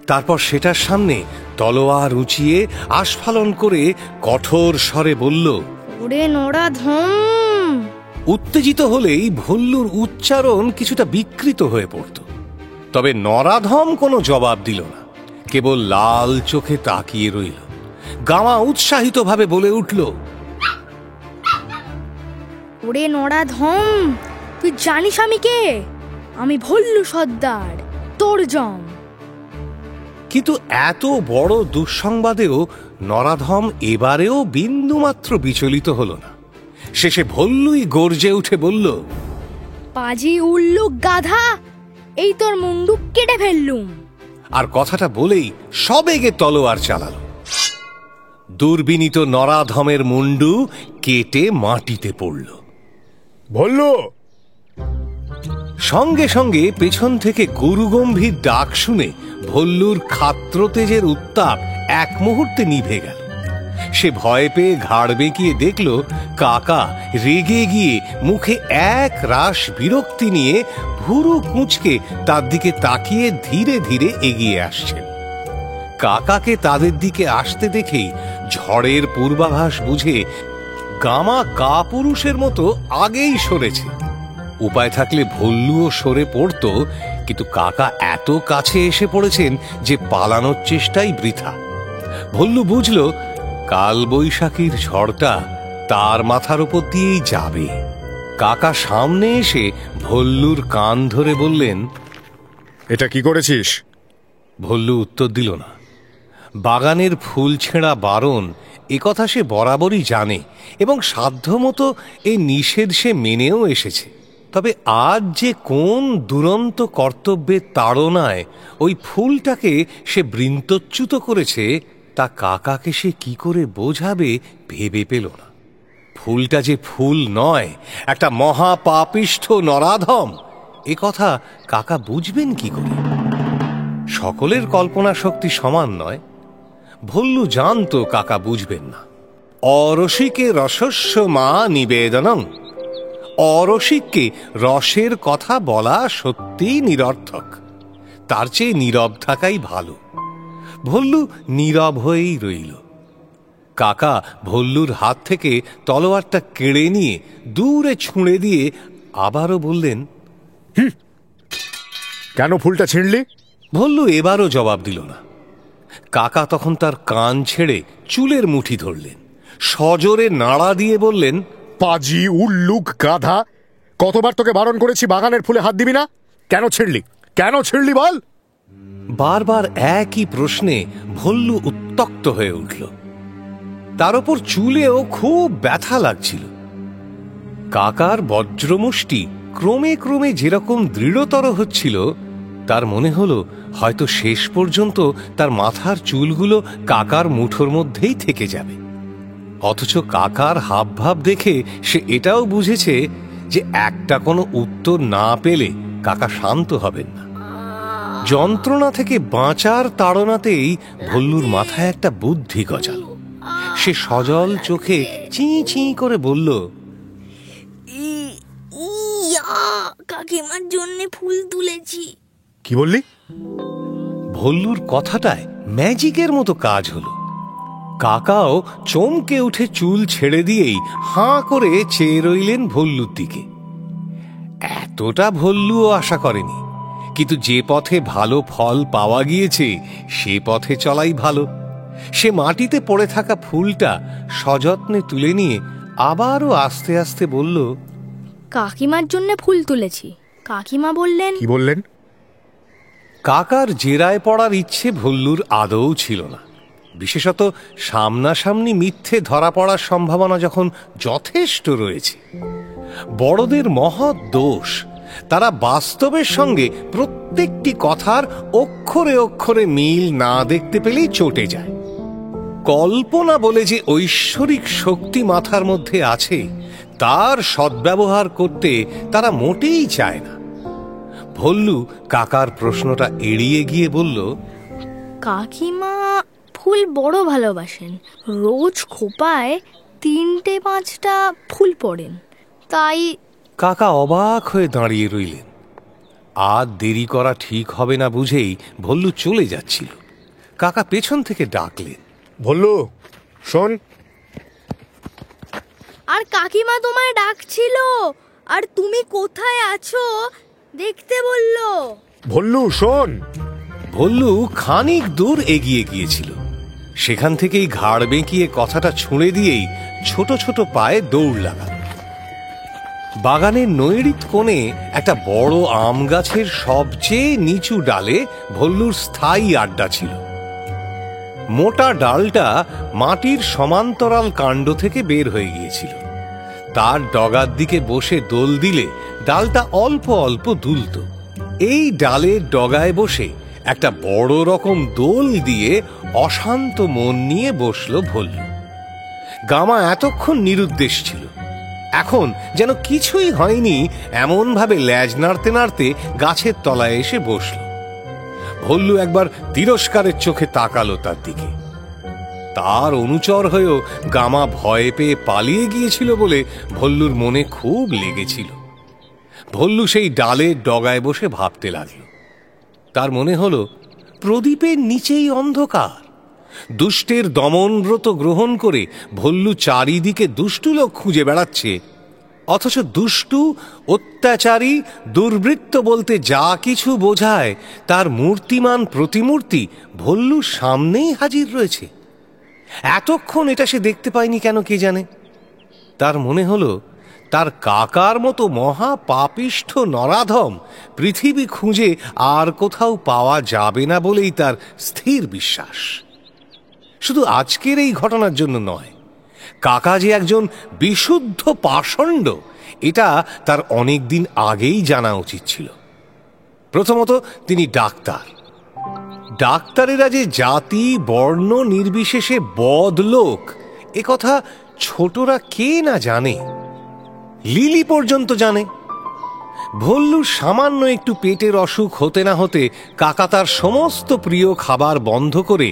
তারপর সেটার সামনে তলোয়ার উঁচিয়ে আস্ফালন করে কঠোর স্বরে বলল, ওরে নরাধম! উত্তেজিত হলেই ভল্লুর উচ্চারণ কিছুটা বিকৃত হয়ে পড়ত। তবে নরাধম কোনো জবাব দিল না, কেবল লাল চোখে তাকিয়ে রইল। গামা উৎসাহিতভাবে বলে উঠল, ওরে নরাধম, তুই জানিস আমি কে? আমি ভল্লু সর্দার, তোর জম। কিন্তু এত বড় দুঃসংবাদেও নরাধম এবারেও বিন্দুমাত্র বিচলিত হল না। শেষে ভল্লুই গর্জে উঠে বলল, পাজি উল্লুক গাধা, এই তোর মুন্ডু কেটে ফেললুম। আর কথাটা বলেই সবেগে তলোয়ার চালালো। দুর্বিনীত নরাধমের মুন্ডু কেটে মাটিতে পড়ল। ভল্লু! সঙ্গে সঙ্গে পেছন থেকে গরুগম্ভীর ডাক শুনে ভল্লুর খাত্রতেজের উত্তাপ এক মুহূর্তে নিভে গেল। সে ভয় পেয়ে ঘাড় বেঁকিয়ে দেখল কাকা রেগে গিয়ে মুখে এক রাশ বিরক্তি নিয়ে ভুরু কুঁচকে তার দিকে তাকিয়ে ধীরে ধীরে এগিয়ে আসছেন। কাকাকে তাদের দিকে আসতে দেখেই ঝড়ের পূর্বাভাস বুঝে গামা কাপুরুষের মতো আগেই সরেছে। উপায় থাকলে ভল্লুও সরে পড়ত, কিন্তু কাকা এত কাছে এসে পড়েছেন যে পালানোর চেষ্টাই বৃথা। ভল্লু বুঝল কাল বৈশাখীর ঝড়টা তার মাথার উপর দিয়েই যাবে। কাকা সামনে এসে ভল্লুর কান ধরে বললেন, এটা কি করেছিস? ভল্লু উত্তর দিল না। বাগানের ফুল ছেঁড়া বারণ একথা সে বরাবরই জানে এবং সাধ্যমতো এই নিষেধ সে মেনেও এসেছে। তবে আজ যে কোন দুরন্ত কর্তব্যের তাড়নায় ওই ফুলটাকে সে বৃন্তচ্যুত করেছে তা কাকাকে সে কি করে বোঝাবে ভেবে পেল না। ফুলটা যে ফুল নয়, একটা মহাপাপিষ্ঠ নরাধম, এ কথা কাকা বুঝবেন কি করে? সকলের কল্পনা শক্তি সমান নয়। ভল্লু জানত কাকা বুঝবেন না। অরসিকে রসস্য মা নিবেদনং, অরসিককে রসের কথা বলা সত্যিই নিরর্থক। তার চেয়ে নীরব থাকাই ভালো। ভল্লু নীরব হয়েই রইল। কাকা ভল্লুর হাত থেকে তলোয়ারটা কেড়ে নিয়ে দূরে ছুঁড়ে দিয়ে আবারও বললেন, কেন ফুলটা ছিঁড়লি? ভল্লু এবারও জবাব দিল না। কাকা তখন তার কান ছেড়ে চুলের মুঠি ধরলেন, সজোরে নাড়া দিয়ে বললেন, পাজি উল্লুক গাধা, কতবার তোকে বারণ করেছি বাগানের ফুলে হাত দিবি না? কেন ছিঁড়লি? কেন ছিঁড়লি বল? বারবার একই প্রশ্নে ভল্লু উত্তক্ত হয়ে উঠল। তার ওপর চুলেও খুব ব্যথা লাগছিল। কাকার বজ্রমুষ্টি ক্রমে ক্রমে যেরকম দৃঢ়তর হচ্ছিল, তার মনে হলো হয়তো শেষ পর্যন্ত তার মাথার চুলগুলো কাকার মুঠোর মধ্যেই থেকে যাবে। অথচ কাকার হাবভাব দেখে সে এটাও বুঝেছে যে একটা কোনো উত্তর না পেলে কাকা শান্ত হবেন না। যন্ত্রণা থেকে বাঁচার তাড়নাতেই ভল্লুর মাথায় একটা বুদ্ধি গজালো। সে সজল চোখে চিঁ চিঁ করে বলল, কাকিমার জন্য ফুল তুলেছি। কি বললি? ভল্লুর কথাটায় ম্যাজিকের মতো কাজ হলো। কাকাও চমকে উঠে চুল ছেড়ে দিয়েই হাঁ করে চেয়ে রইলেন ভল্লুর দিকে। এতটা ভল্লুও আশা করেনি, কিন্তু যে পথে ভালো ফল পাওয়া গিয়েছে সে পথে চলাই ভালো। সে মাটিতে পড়ে থাকা ফুলটা সযত্নে তুলে নিয়ে আবারও আস্তে আস্তে বলল, কাকিমার জন্য ফুল তুলেছি। কাকিমা বললেন। কি বললেন? কাকার জেরায় পড়ার ইচ্ছে ভল্লুর আদৌ ছিল না, বিশেষত সামনাসামনি মিথ্যে ধরা পড়ার সম্ভাবনা যখন যথেষ্ট রয়েছে। বড়দের মহৎ দোষ, তারা বাস্তবের সঙ্গে প্রত্যেকটি কথার অক্ষরে অক্ষরে মিল না দেখতে পেলেই চটে যায়। কল্পনা বলে যে ঐশ্বরিক শক্তি মাথার মধ্যে আছে, তার সদ্ব্যবহার করতে তারা মোটেই চায় না। ভল্লু কাকার প্রশ্নটা এড়িয়ে গিয়ে বলল, কাকিমা ফুল বড় ভালোবাসেন। রোজ খোপায় 3-5টা ফুল পড়েন, তাই। কাকা অবাক হয়ে দাঁড়িয়ে রইলেন। আর দেরি করা ঠিক হবে না বুঝেই ভল্লু চলে যাচ্ছিল। কাকা পেছন থেকে ডাকলেন, ভল্লু শোন। আর কাকিমা তোমায় ডাকছিল, আর তুমি কোথায় আছো দেখতে বলল। ভল্লু শোন। ভল্লু খানিক দূর এগিয়ে গিয়েছিল। সেখান থেকেই ঘাড় বেঁকিয়ে কথাটা ছুঁড়ে দিয়েই ছোট ছোট পায়ে দৌড় লাগাল। বাগানের নৈরিত কোণে একটা বড় আম গাছের সবচেয়ে নিচু ডালে ভল্লুর স্থায়ী আড্ডা ছিল। মোটা ডালটা মাটির সমান্তরাল কাণ্ড থেকে বের হয়ে গিয়েছিল। তার ডগার দিকে বসে দোল দিলে ডালটা অল্প অল্প দুলত। এই ডালের ডগায় বসে একটা বড় রকম দোল দিয়ে অশান্ত মন নিয়ে বসল ভল্লু। গামা এতক্ষণ নিরুদ্দেশ ছিল, এখন যেন কিছুই হয়নি এমন ভাবে ল্যাজ নাড়তে নাড়তে গাছের তলায় এসে বসল। ভল্লু একবার তিরস্কারের চোখে তাকালো তার দিকে। তার অনুচর হয়েও গামা ভয় পেয়ে পালিয়ে গিয়েছিল বলে ভল্লুর মনে খুব লেগেছিল। ভল্লু সেই ডালের ডগায় বসে ভাবতে লাগলো। তার মনে হলো প্রদীপের নিচেই অন্ধকার। দুষ্টের দমনব্রত গ্রহণ করে ভল্লু চারিদিকে দুষ্টু লোক খুঁজে বেড়াচ্ছে, অথচ দুষ্টু, অত্যাচারী, দুর্বৃত্ত বলতে যা কিছু বোঝায় তার মূর্তিমান প্রতিমূর্তি ভল্লুর সামনেই হাজির রয়েছে। এতক্ষণ এটা সে দেখতে পায়নি কেন কে জানে। তার মনে হলো তার কাকার মতো মহা পাপিষ্ঠ নরাধম পৃথিবী খুঁজে আর কোথাও পাওয়া যাবে না বলেই তার স্থির বিশ্বাস। শুধু আজকের এই ঘটনার জন্য নয়, কাকা যে একজন বিশুদ্ধ পাষণ্ড এটা তার অনেক দিন আগেই জানা উচিত ছিল। প্রথমত তিনি ডাক্তার। ডাক্তারেরা যে জাতি বর্ণ নির্বিশেষে বদ লোক এ কথা ছোটরা কে না জানে, লিলি পর্যন্ত জানে। ভল্লুর সামান্য একটু পেটের অসুখ হতে না হতে কাকা তার সমস্ত প্রিয় খাবার বন্ধ করে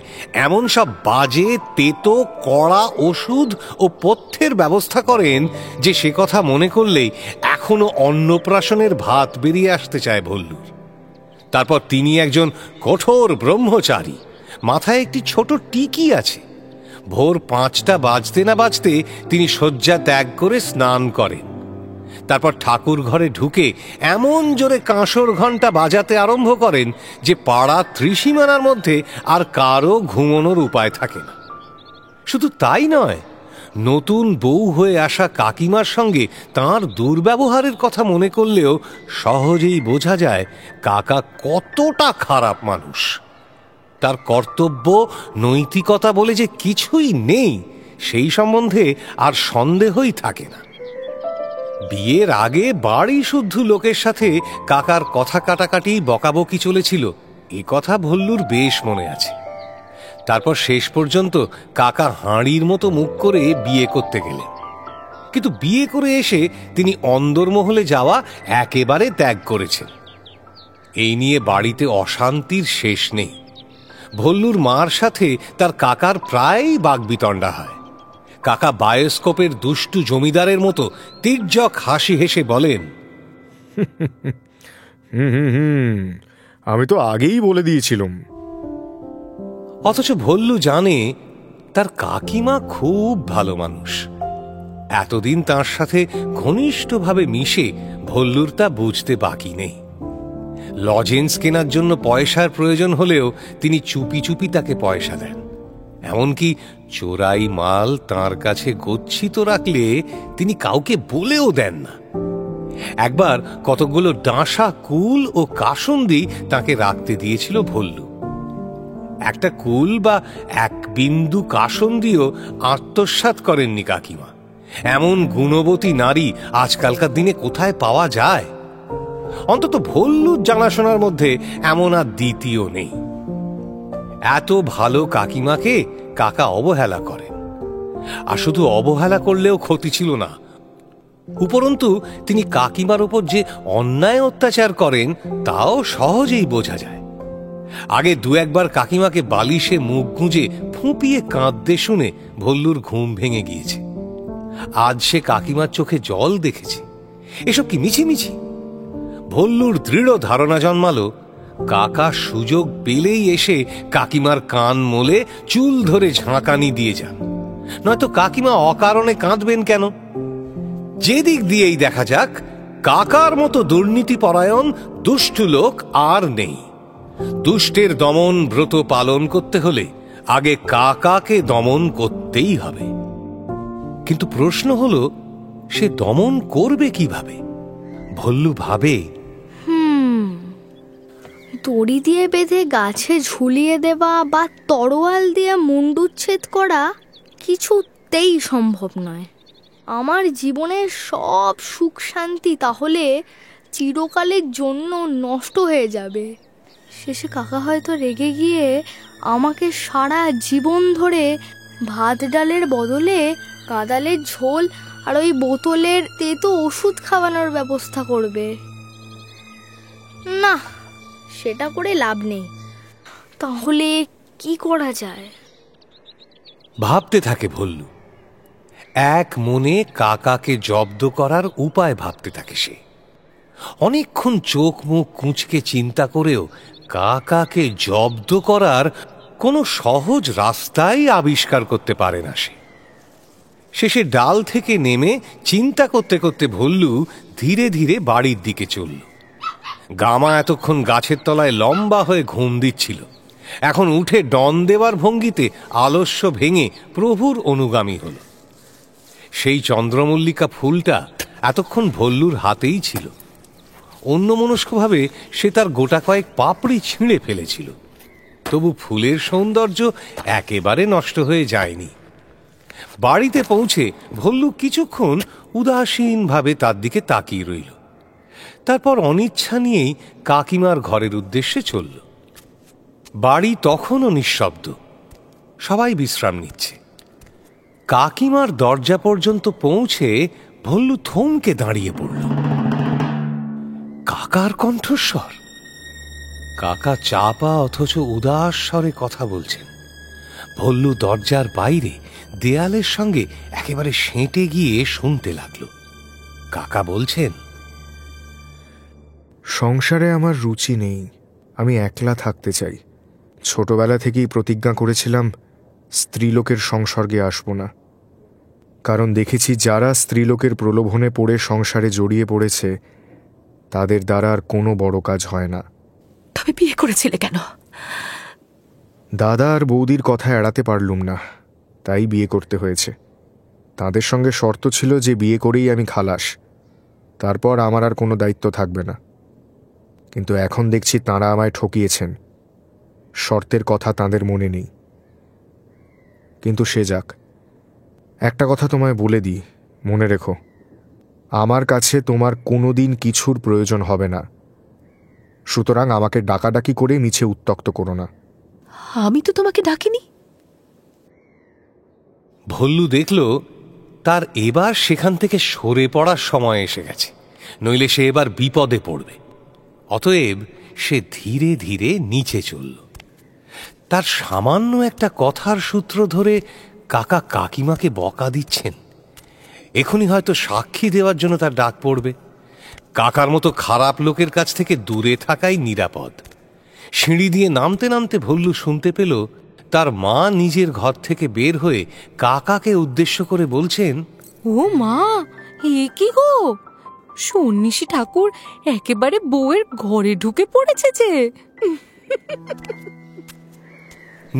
এমন সব বাজে, তেতো, কড়া ওষুধ ও পথ্যের ব্যবস্থা করেন যে সে কথা মনে করলেই এখনো অন্নপ্রাশনের ভাত বেরিয়ে আসতে চায় ভল্লুর। তারপর তিনি একজন কঠোর ব্রহ্মচারী, মাথায় একটি ছোট টিকি আছে। ভোর 5টা বাজতে না বাজতে তিনি শয্যা ত্যাগ করে স্নান করেন। তারপর ঠাকুর ঘরে ঢুকে এমন জোরে কাঁসর ঘণ্টা বাজাতে আরম্ভ করেন যে পাড়া ত্রিসীমানার মধ্যে আর কারো ঘুমানোর উপায় থাকে না। শুধু তাই নয়, নতুন বউ হয়ে আসা কাকিমার সঙ্গে তাঁর দুর্ব্যবহারের কথা মনে করলেও সহজেই বোঝা যায় কাকা কতটা খারাপ মানুষ। তার কর্তব্য, নৈতিকতা বলে যে কিছুই নেই সেই সম্বন্ধে আর সন্দেহই থাকে না। বিয়ের আগে বাড়ি শুদ্ধ লোকের সাথে কাকার কথা কাটাকাটি, বকাবকি চলেছিল, এ কথা ভল্লুর বেশ মনে আছে। তারপর শেষ পর্যন্ত কাকা হাঁড়ির মতো মুখ করে বিয়ে করতে গেলেন, কিন্তু বিয়ে করে এসে তিনি অন্দরমহলে যাওয়া একেবারে ত্যাগ করেছেন। এই নিয়ে বাড়িতে অশান্তির শেষ নেই। ভল্লুর মার সাথে তার কাকার প্রায়ই বাগবিতণ্ডা হয়। কাকা বায়োস্কোপের দুষ্টু জমিদারের মতো তির্যক হাসি হেসে বলেন, আমি তো আগেই বলে দিয়েছিলাম। অথচ ভল্লু জানে তার কাকিমা খুব ভালো মানুষ। এতদিন তার সাথে ঘনিষ্ঠভাবে মিশে ভল্লুর তা বুঝতে বাকি নেই। লজেন্স কেনার জন্য পয়সার প্রয়োজন হলেও তিনি চুপি চুপি তাকে পয়সা দেন। এমনকি চোরাই মাল তাঁর কাছে গচ্ছিত রাখলে তিনি কাউকে বলেও দেন না। একবার কতগুলো ডাঁসা কুল ও কাসুন্দি তাকে রাখতে দিয়েছিল ভল্লু। একটা কুল বা এক বিন্দু কাসুন্দিও আত্মসাৎ করেননি কাকিমা। এমন গুণবতী নারী আজকালকার দিনে কোথায় পাওয়া যায়? অন্তত ভল্লুর জানাশোনার মধ্যে এমন আর দ্বিতীয় নেই। এত ভালো কাকিমাকে কাকা অবহেলা করেন। আর শুধু অবহেলা করলেও ক্ষতি ছিল না, উপরন্তু তিনি কাকিমার উপর যে অন্যায় অত্যাচার করেন তাও সহজেই বোঝা যায়। আগে দু একবার কাকিমাকে বালিশে মুখ গুঁজে ফুঁপিয়ে কাঁদতে শুনে ভল্লুর ঘুম ভেঙে গিয়েছে। আজ সে কাকিমার চোখে জল দেখেছে। এসব কি মিছিমিছি? ভল্লুর দৃঢ় ধারণা জন্মালো কাকা সুযোগ পেলেই এসে কাকিমার কান মোলে চুল ধরে ঝাঁকানি দিয়ে যান, নয়তো কাকিমা অকারণে কাঁদবেন কেন? যেদিক দিয়েই দেখা যাক, কাকার মতো দুর্নীতিপরায়ণ দুষ্টু লোক আর নেই। দুষ্টের দমন ব্রত পালন করতে হলে আগে কাকাকে দমন করতেই হবে। কিন্তু প্রশ্ন হলো, সে দমন করবে কিভাবে? ভল্লু ভাবে, দড়ি দিয়ে বেঁধে গাছে ঝুলিয়ে দেওয়া বা তরোয়াল দিয়ে মুন্ডুচ্ছেদ করা কিছুতেই সম্ভব নয়। আমার জীবনের সব সুখ শান্তি তাহলে চিরকালের জন্য নষ্ট হয়ে যাবে। শেষে কাকা হয়তো রেগে গিয়ে আমাকে সারা জীবন ধরে ভাত ডালের বদলে কাঁদালের ঝোল আর ওই বোতলের তেতো ওষুধ খাওয়ানোর ব্যবস্থা করবে। না, সেটা করে লাভ নেই। তাহলে কি করা যায়? ভাবতে থাকে ভল্লু। এক মনে কাকাকে জব্দ করার উপায় ভাবতে থাকে সে। অনেকক্ষণ চোখ মুখ কুঁচকে চিন্তা করেও কাকাকে জব্দ করার কোনো সহজ রাস্তাই আবিষ্কার করতে পারে না সে। শেষে ডাল থেকে নেমে চিন্তা করতে করতে ভল্লু ধীরে ধীরে বাড়ির দিকে চলল। গামা এতক্ষণ গাছের তলায় লম্বা হয়ে ঘুম দিচ্ছিল, এখন উঠে ডন দেবার ভঙ্গিতে আলস্য ভেঙে প্রভুর অনুগামী হল। সেই চন্দ্রমল্লিকা ফুলটা এতক্ষণ ভল্লুর হাতেই ছিল। অন্যমনস্কভাবে সে তার গোটা কয়েক পাপড়ি ছিঁড়ে ফেলেছিল, তবু ফুলের সৌন্দর্য একেবারে নষ্ট হয়ে যায়নি। বাড়িতে পৌঁছে ভল্লু কিছুক্ষণ উদাসীনভাবে তার দিকে তাকিয়ে রইল। তারপর অনিচ্ছা নিয়েই কাকিমার ঘরের উদ্দেশ্যে চলল। বাড়ি তখনও নিঃশব্দ, সবাই বিশ্রাম নিচ্ছে। কাকিমার দরজা পর্যন্ত পৌঁছে ভল্লু থমকে দাঁড়িয়ে পড়ল। কাকার কণ্ঠস্বর। কাকা চাপা অথচ উদাস স্বরে কথা বলছেন। ভল্লু দরজার বাইরে দেয়ালের সঙ্গে একেবারে সেঁটে গিয়ে শুনতে লাগল। কাকা বলছেন, সংসারে আমার রুচি নেই, আমি একলা থাকতে চাই। ছোটবেলা থেকেই প্রতিজ্ঞা করেছিলাম স্ত্রীলোকের সংসর্গে আসব না, কারণ দেখেছি যারা স্ত্রীলোকের প্রলোভনে পড়ে সংসারে জড়িয়ে পড়েছে তাদের দ্বারা আর কোনো বড় কাজ হয় না। তবে বিয়ে করেছিলে কেন? দাদা আর বৌদির কথা এড়াতে পারলুম না, তাই বিয়ে করতে হয়েছে। তাদের সঙ্গে শর্ত ছিল যে বিয়ে করেই আমি খালাস, তারপর আমার আর কোনো দায়িত্ব থাকবে না। কিন্তু এখন দেখছি তাঁরা আমায় ঠকিয়েছেন, শর্তের কথা তাঁদের মনে নেই। কিন্তু সে যাক, একটা কথা তোমায় বলে দিই, মনে রেখো, আমার কাছে তোমার কোনোদিন কিছুর প্রয়োজন হবে না। সুতরাং আমাকে ডাকাডাকি করে মিছে উত্ত্যক্ত করো না। আমি তো তোমাকে ডাকিনি। ভল্লু দেখল তার এবার সেখান থেকে সরে পড়ার সময় এসে গেছে, নইলে সে এবার বিপদে পড়বে। অতএব সে ধীরে ধীরে নিচে চলল। তার সামান্য একটা কথার সূত্র ধরে কাকা কাকিমাকে বকা দিচ্ছেন। এখনই হয়তো সাক্ষী দেওয়ার জন্য তার ডাক পড়বে। কাকার মতো খারাপ লোকের কাছ থেকে দূরে থাকাই নিরাপদ। সিঁড়ি দিয়ে নামতে নামতে ভল্লু শুনতে পেল তার মা নিজের ঘর থেকে বের হয়ে কাকাকে উদ্দেশ্য করে বলছেন, ও মা, এ কি গো, সন্ন্যাসী ঠাকুর একেবারে বউয়ের ঘরে ঢুকে পড়েছে যে।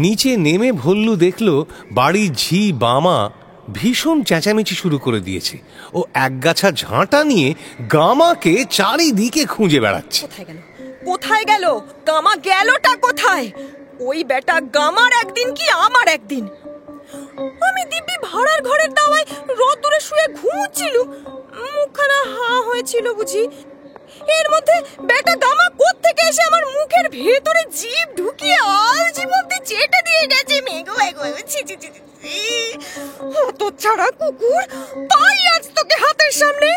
নিচে নেমে ভল্লু দেখল বাড়ির ঝি বামা ভীষণ চেঁচামেচি শুরু করে দিয়েছে। ও একগাছা ঝাঁটা নিয়ে গামাকে চারিদিকে খুঁজে বেড়াচ্ছে। কোথায় গেল গামা? গেলটা কোথায়? ওই বেটা গামার একদিন কি আমার একদিন। আমি দিব্যি ভাড়ার ঘরের দাওয়ায় রোদ্দুরে শুয়ে ঘুমোচ্ছিল, মুখখানা হা হয়েছিল বুঝি। এর মধ্যে বেটা গামা কোত্থেকে এসে আমার মুখের ভেতরে জিভ ঢুকিয়ে আলজিভ অব্দি চেটে দিয়ে গেছে। অত ছাড়া কুকুর, পাই আজ তোকে হাতের সামনে,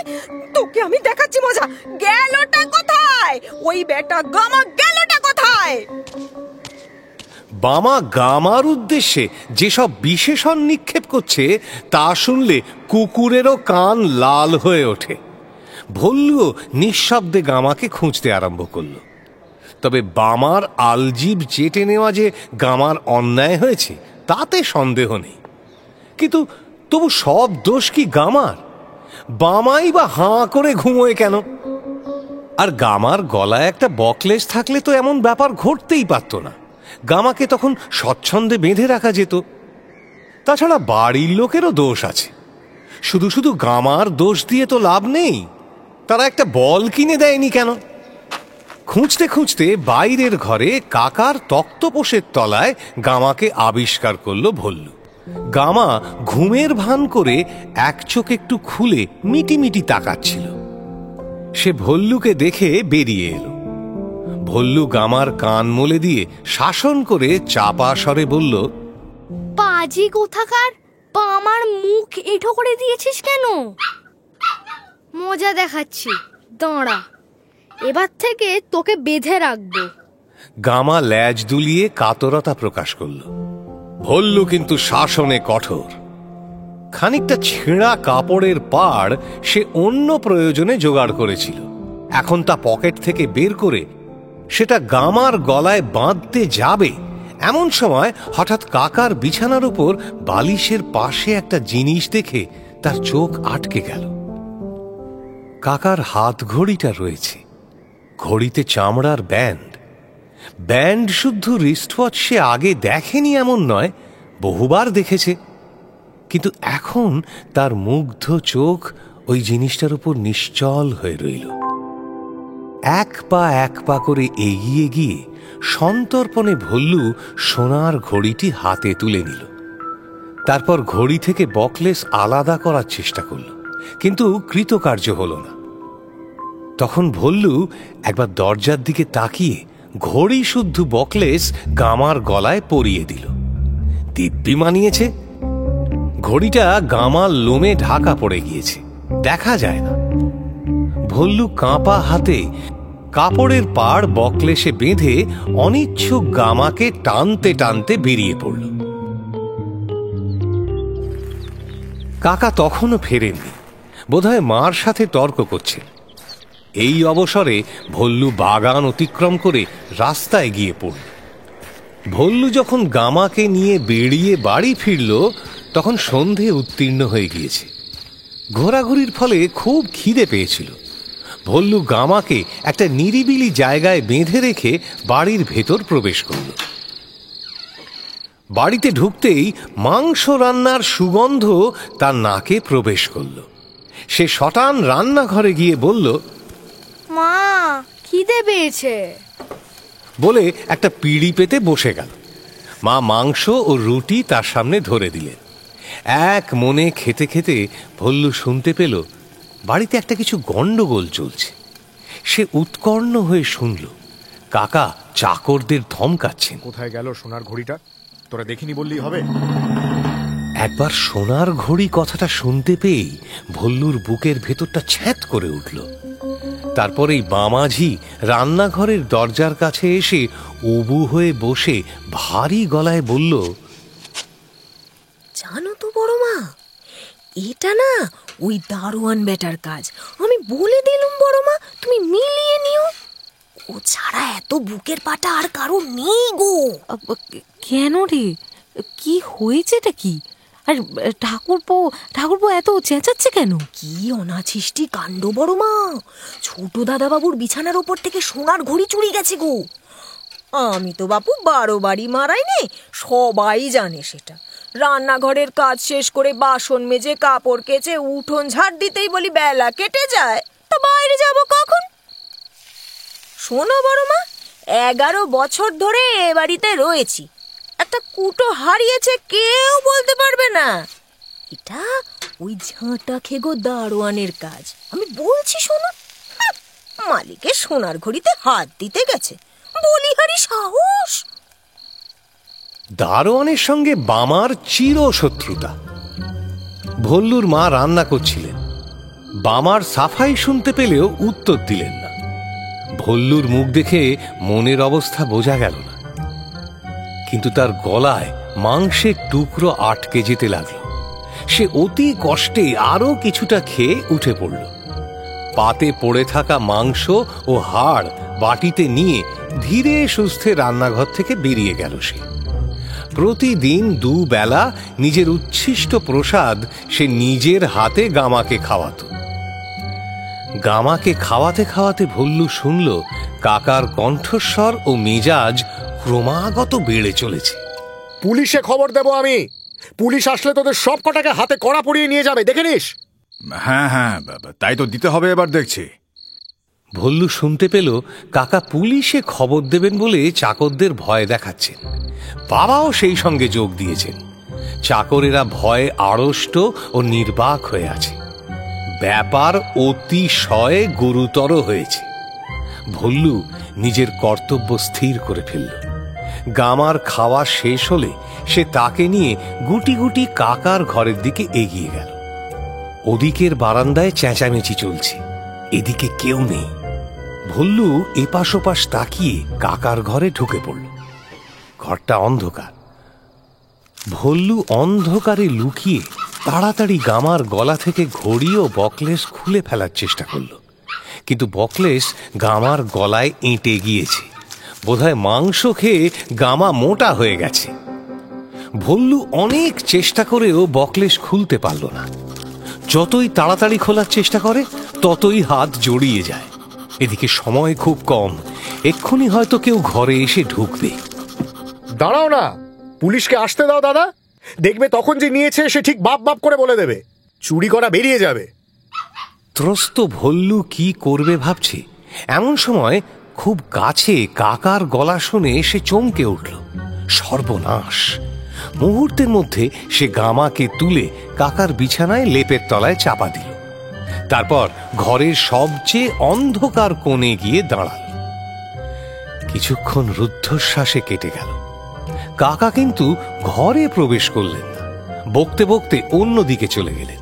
তোকে আমি দেখাচ্ছি মজা। গেলটা কোথায়? ওই বেটা গামা গেলটা কোথায়? বামা গামার উদ্দেশ্যে যেসব বিশেষণ নিক্ষেপ করছে তা শুনলে কুকুরেরও কান লাল হয়ে ওঠে। ভল্লুও নিঃশব্দে গামাকে খুঁজতে আরম্ভ করল। তবে বামার আলজিভ চেটে নেওয়া যে গামার অন্যায় হয়েছে তাতে সন্দেহ নেই। কিন্তু তবু সব দোষ কি গামার? বামাই বা হাঁ করে ঘুমোয় কেন? আর গামার গলায় একটা বকলেস থাকলে তো এমন ব্যাপার ঘটতেই পারত না। গামাকে তখন স্বচ্ছন্দে বেঁধে রাখা যেত। তাছাড়া বাড়ির লোকেরও দোষ আছে, শুধু শুধু গামার দোষ দিয়ে তো লাভ নেই। তারা একটা বল কিনে দেয়নি কেন? খুঁজতে খুঁজতে বাইরের ঘরে কাকার তক্তপোষের তলায় গামাকে আবিষ্কার করলো ভল্লু। গামা ঘুমের ভান করে এক চোখ একটু খুলে মিটিমিটি তাকাচ্ছিল। সে ভল্লুকে দেখে বেরিয়ে এলো। ভল্লু গামার কান মলে দিয়ে শাসন করে চাপা স্বরে বলল, পাজি কোথাকার, আমার মুখ এঁঠো করে দিয়েছিস কেন? মজা দেখাচ্ছি, দাঁড়া, এবার থেকে তোকে বেঁধে রাখবো। গামা ল্যাজ দুলিয়ে কাতরতা প্রকাশ করল। ভল্লু কিন্তু শাসনে কঠোর। খানিকটা ছেঁড়া কাপড়ের পাড় সে অন্য প্রয়োজনে জোগাড় করেছিল। এখন তা পকেট থেকে বের করে সেটা গামার গলায় বাঁধতে যাবে, এমন সময় হঠাৎ কাকার বিছানার উপর বালিশের পাশে একটা জিনিস দেখে তার চোখ আটকে গেল। কাকার হাত ঘড়িটা রয়েছে, ঘড়িতে চামড়ার ব্যান্ড শুদ্ধ রিস্টওয়াচ সে আগে দেখেনি এমন নয়, বহুবার দেখেছে, কিন্তু এখন তার মুগ্ধ চোখ ওই জিনিসটার উপর নিশ্চল হয়ে রইল। এক পা করে এগিয়ে গিয়ে সন্তর্পণে ভল্লু সোনার ঘড়িটি হাতে তুলে নিল। তারপর ঘড়ি থেকে বকলেস আলাদা করার চেষ্টা করল, কিন্তু কৃতকার্য হল না। তখন ভল্লু একবার দরজার দিকে তাকিয়ে ঘড়ি শুদ্ধ বকলেস গামার গলায় পরিয়ে দিল। দিব্যি মানিয়েছে। ঘড়িটা গামার লোমে ঢাকা পড়ে গিয়েছে, দেখা যায় না। ভল্লু কাঁপা হাতে কাপড়ের পাড় বকলেসে বেঁধে অনিচ্ছুক গামাকে টানতে টানতে বেরিয়ে পড়ল। কাকা তখনও ফেরেননি, বোধহয় মার সাথে তর্ক করছেন। এই অবসরে ভল্লু বাগান অতিক্রম করে রাস্তায় গিয়ে পড়ল। ভল্লু যখন গামাকে নিয়ে বেরিয়ে বাড়ি ফিরল, তখন সন্ধে উত্তীর্ণ হয়ে গিয়েছে। ঘোরাঘুরির ফলে খুব খিদে পেয়েছিল। ভল্লু গামাকে একটা নিরিবিলি জায়গায় বেঁধে রেখে বাড়ির ভেতর প্রবেশ করল। বাড়িতে ঢুকতেই মাংস রান্নার সুগন্ধ তার নাকে প্রবেশ করল। সে শটান রান্নাঘরে গিয়ে বলল, মা, খিদে পেয়েছে বলে একটা পিঁড়ি পেতে বসে গেল। মা মাংস ও রুটি তার সামনে ধরে দিলেন। এক মনে খেতে খেতে ভল্লু শুনতে পেল বাড়িতে একটা কিছু গন্ডগোল চলছে। সে উৎকর্ণ হয়ে শুনল কাকা চাকরদের ধমকাচ্ছেন। কোথায় গেল সোনার ঘড়িটা? তোরা দেখিনি বললেই হবে। একবার সোনার ঘড়ি কথাটা শুনতে পেয়েই ভল্লুর বুকের ভেতরটা ছ্যাঁত করে উঠল। তারপরেই বামাঝি রান্নাঘরের দরজার কাছে এসে উবু হয়ে বসে ভারী গলায় বলল, জানো তো বড় মা, এটা না ওই দারোয়ান বেটার কাজ। আমি বলে দিলুম বড় মা, তুমি মিলিয়ে নিও। ও ছাড়া এত বুকের পাটা আর কারো নেই গো। কেন রে, কি হয়েছেটা কি? আর ঠাকুরপো এত চেঁচাচ্ছে কেন? কি অনাছিষ্টি কাণ্ড বড় মা! ছোট দাদাবাবুর বিছানার ওপর থেকে সোনার ঘড়ি চুরি গেছে গো। আমি তো বাপু 12 বাড়ি মারাই নে, সবাই জানে সেটা। রান্নাঘরের কাজ শেষ করে বাসন মেজে কাপড় কেচে উঠোন ঝাড় দিতেই বলি বেলা কেটে যায়, তা বাইরে যাব কখন? শোনো বড় মা, 11 বছর ধরে এ বাড়িতে রয়েছি, একটা কুটো হারিয়েছে কেউ বলতে পারবে না। এটা ওই ঝাঁটা খেগো দারোয়ানের কাজ। আমি বলছি শোনো, মালিকের সোনার ঘড়িতে হাত দিতে গেছে, বলিহারি সাহস। দারোয়ানের সঙ্গে বামার চির শত্রুতা। ভল্লুর মা রান্না করছিলেন, বামার সাফাই শুনতে পেলেও উত্তর দিলেন না। ভল্লুর মুখ দেখে মনের অবস্থা বোঝা গেল না, কিন্তু তার গলায় মাংসের টুকরো আটকে যেতে লাগলো। সে অতি কষ্টে আরো কিছুটা খেয়ে উঠে পড়ল। পাতে পড়ে থাকা মাংস ও হাড় বাটিতে নিয়ে ধীরে সুস্থে রান্নাঘর থেকে বেরিয়ে গেল সে। প্রতিদিন দুবেলা নিজের উচ্ছিষ্ট প্রসাদ সে নিজের হাতে গামাকে খাওয়াতো। গামাকে খাওয়াতে খাওয়াতে ভল্লু শুনল কাকার কণ্ঠস্বর ও মেজাজ ক্রমাগত বেড়ে চলেছে। পুলিশে খবর দেব আমি। পুলিশ আসলে তোদের সব কটাকে হাতে কড়া পরিয়ে নিয়ে যাবে, দেখে নিস। হ্যাঁ, তাই তো দিতে হবে এবার দেখছি। ভল্লু শুনতে পেল কাকা পুলিশে খবর দেবেন বলে চাকরদের ভয় দেখাচ্ছেন। বাবাও সেই সঙ্গে যোগ দিয়েছেন। চাকরেরা ভয়ে আড়ষ্ট ও নির্বাক হয়ে আছে। ব্যাপার অতিশয় গুরুতর হয়েছে। ভল্লু নিজের কর্তব্য স্থির করে ফেলল। গামার খাওয়া শেষ হলে সে তাকে নিয়ে গুটি গুটি কাকার ঘরের দিকে এগিয়ে গেল। ওদিকের বারান্দায় চেঁচামেচি চলছে, এদিকে কেউ নেই। ভল্লু এপাশ ওপাশ তাকিয়ে কাকার ঘরে ঢুকে পড়ল। ঘরটা অন্ধকার। ভল্লু অন্ধকারে লুকিয়ে তাড়াতাড়ি গামার গলা থেকে ঘড়ি ও বকলেস খুলে ফেলার চেষ্টা করল, কিন্তু বকলেস গামার গলায় এঁটে গিয়েছে। বোধহয় মাংস খেয়ে গামা মোটা হয়ে গেছে। ভল্লু অনেক চেষ্টা করেও বকলেস খুলতে পারল না। যতই তাড়াতাড়ি খোলার চেষ্টা করে ততই হাত জড়িয়ে যায়। এদিকে সময় খুব কম, এক্ষুনি হয়তো কেউ ঘরে এসে ঢুকবে। দাঁড়াও না, পুলিশকে আসতে দাও দাদা। দেখবে তখন যে নিয়েছে সে ঠিক বাপ বাপ করে বলে দেবে, চুরি করা বেরিয়ে যাবে। ত্রস্ত ভল্লু কি করবে ভাবছে, এমন সময় খুব কাছে কাকার গলা শুনে সে চমকে উঠল। সর্বনাশ! মুহূর্তের মধ্যে সে গামাকে তুলে কাকার বিছানায় লেপের তলায় চাপা দিল। তারপর ঘরের সবচেয়ে অন্ধকার কোণে গিয়ে দাঁড়াল। কিছুক্ষণ রুদ্ধশ্বাসে কেটে গেল। কাকা কিন্তু ঘরে প্রবেশ করলেন না, বকতে বকতে অন্যদিকে চলে গেলেন।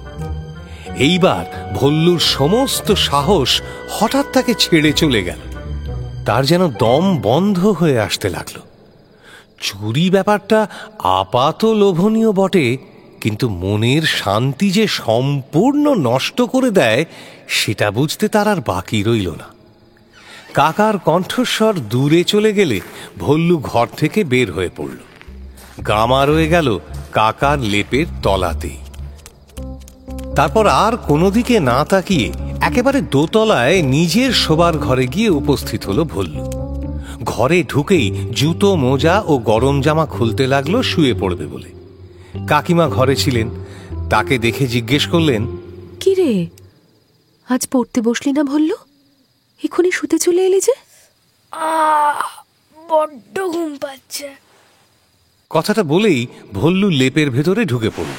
এইবার ভল্লুর সমস্ত সাহস হঠাৎ তাকে ছেড়ে চলে গেল। তার যেন দম বন্ধ হয়ে আসতে লাগলো। চুরি ব্যাপারটা আপাত লোভনীয় বটে, কিন্তু মনের শান্তি যে সম্পূর্ণ নষ্ট করে দেয় সেটা বুঝতে তার আর বাকি রইল না। কাকার কণ্ঠস্বর দূরে চলে গেলে ভল্লু ঘর থেকে বের হয়ে পড়ল। গামা রয়ে গেল কাকার লেপের তলাতেই। তারপর আর কোনো দিকে না তাকিয়ে একেবারে দোতলায় নিজের শোবার ঘরে গিয়ে উপস্থিত হলো ভল্লু। ঘরে ঢুকেই জুতো মোজা ও গরম জামা খুলতে লাগলো শুয়ে পড়বে বলে। কাকিমা ঘরে ছিলেন, তাকে দেখে জিজ্ঞেস করলেন, কি রে, আজ পড়তে বসলি না ভল্লু? এক্ষুনি শুতে চলে এলি যে? বড্ড ঘুম পাচ্ছে। কথাটা বলেই ভল্লু লেপের ভেতরে ঢুকে পড়ল।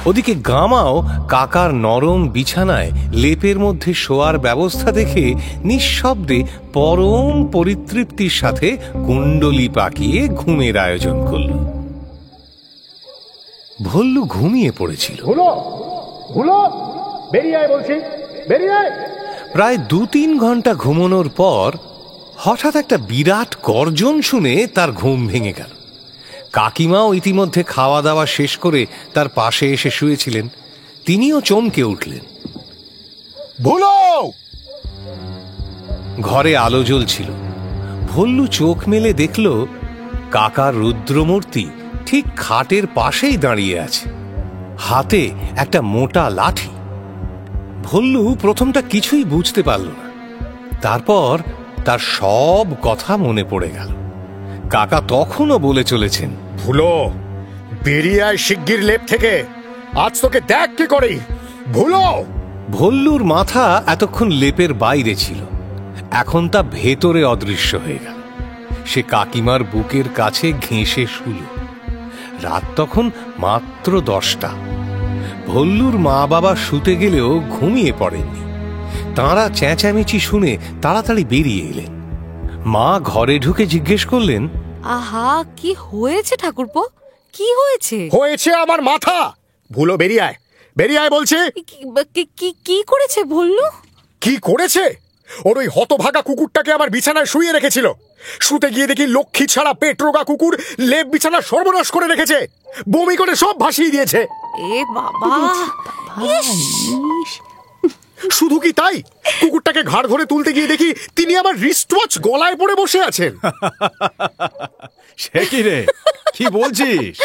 ওদিকে গামাও কাকার নরম বিছানায় লেপের মধ্যে শোয়ার ব্যবস্থা দেখে নিঃশব্দে পরম পরিতৃপ্তির সাথে কুণ্ডলি পাকিয়ে ঘুমের আয়োজন করল। ভল্লু ঘুমিয়ে পড়েছিল। প্রায় 2-3 ঘন্টা ঘুমানোর পর হঠাৎ একটা বিরাট গর্জন শুনে তার ঘুম ভেঙে গেল। কাকিমাও ইতিমধ্যে খাওয়া দাওয়া শেষ করে তার পাশে এসে শুয়েছিলেন। তিনিও চমকে উঠলেন। ঘরে আলো জ্বলছিল। ভল্লু চোখ মেলে দেখল কাকার রুদ্রমূর্তি ঠিক খাটের পাশেই দাঁড়িয়ে আছে, হাতে একটা মোটা লাঠি। ভল্লু প্রথমটা কিছুই বুঝতে পারল না। তারপর তার সব কথা মনে পড়ে গেল। কাকা তখনও বলে চলেছেন, ভুলো, বেরিয়ে আয় শিগগির লেপ থেকে, আজ তোকে দেখ কি করি। ভুলো! ভল্লুর মাথা এতক্ষণ লেপের বাইরে ছিল, এখন তা ভেতরে অদৃশ্য হয়ে গেল। সে কাকিমার বুকের কাছে ঘেঁষে শুল। রাত তখন মাত্র 10টা। ভল্লুর মা বাবা শুতে গেলেও ঘুমিয়ে পড়েননি। তাঁরা চেঁচামেচি শুনে তাড়াতাড়ি বেরিয়ে এলেন। মা ঘরে ঢুকে জিজ্ঞেস করলেন, আহা, কি হয়েছে ঠাকুরপো? কি হয়েছে? হয়েছে আমার মাথা। ভুলো, বেরিয়ে আয়, বেরিয়ে আয় বলছে। কি করেছে ভল্লু? কি করেছে? ওর ওই হতভাগা কুকুরটাকে আমার বিছানায় শুয়ে রেখেছিল। শুতে গিয়ে দেখি লক্ষ্মী ছাড়া পেট রোগা কুকুর লেপ বিছানা সর্বনাশ করে রেখেছে, বমি করে সব ভাসিয়ে দিয়েছে। এ বাবা! শুধু কি তাই, কুকুরটাকে ঘাড় ধরে তুলতে গিয়ে দেখি তিনি আমার রিস্টওয়াচ গলায় পড়ে বসে আছেন। সে কি রে, কি বলছিস?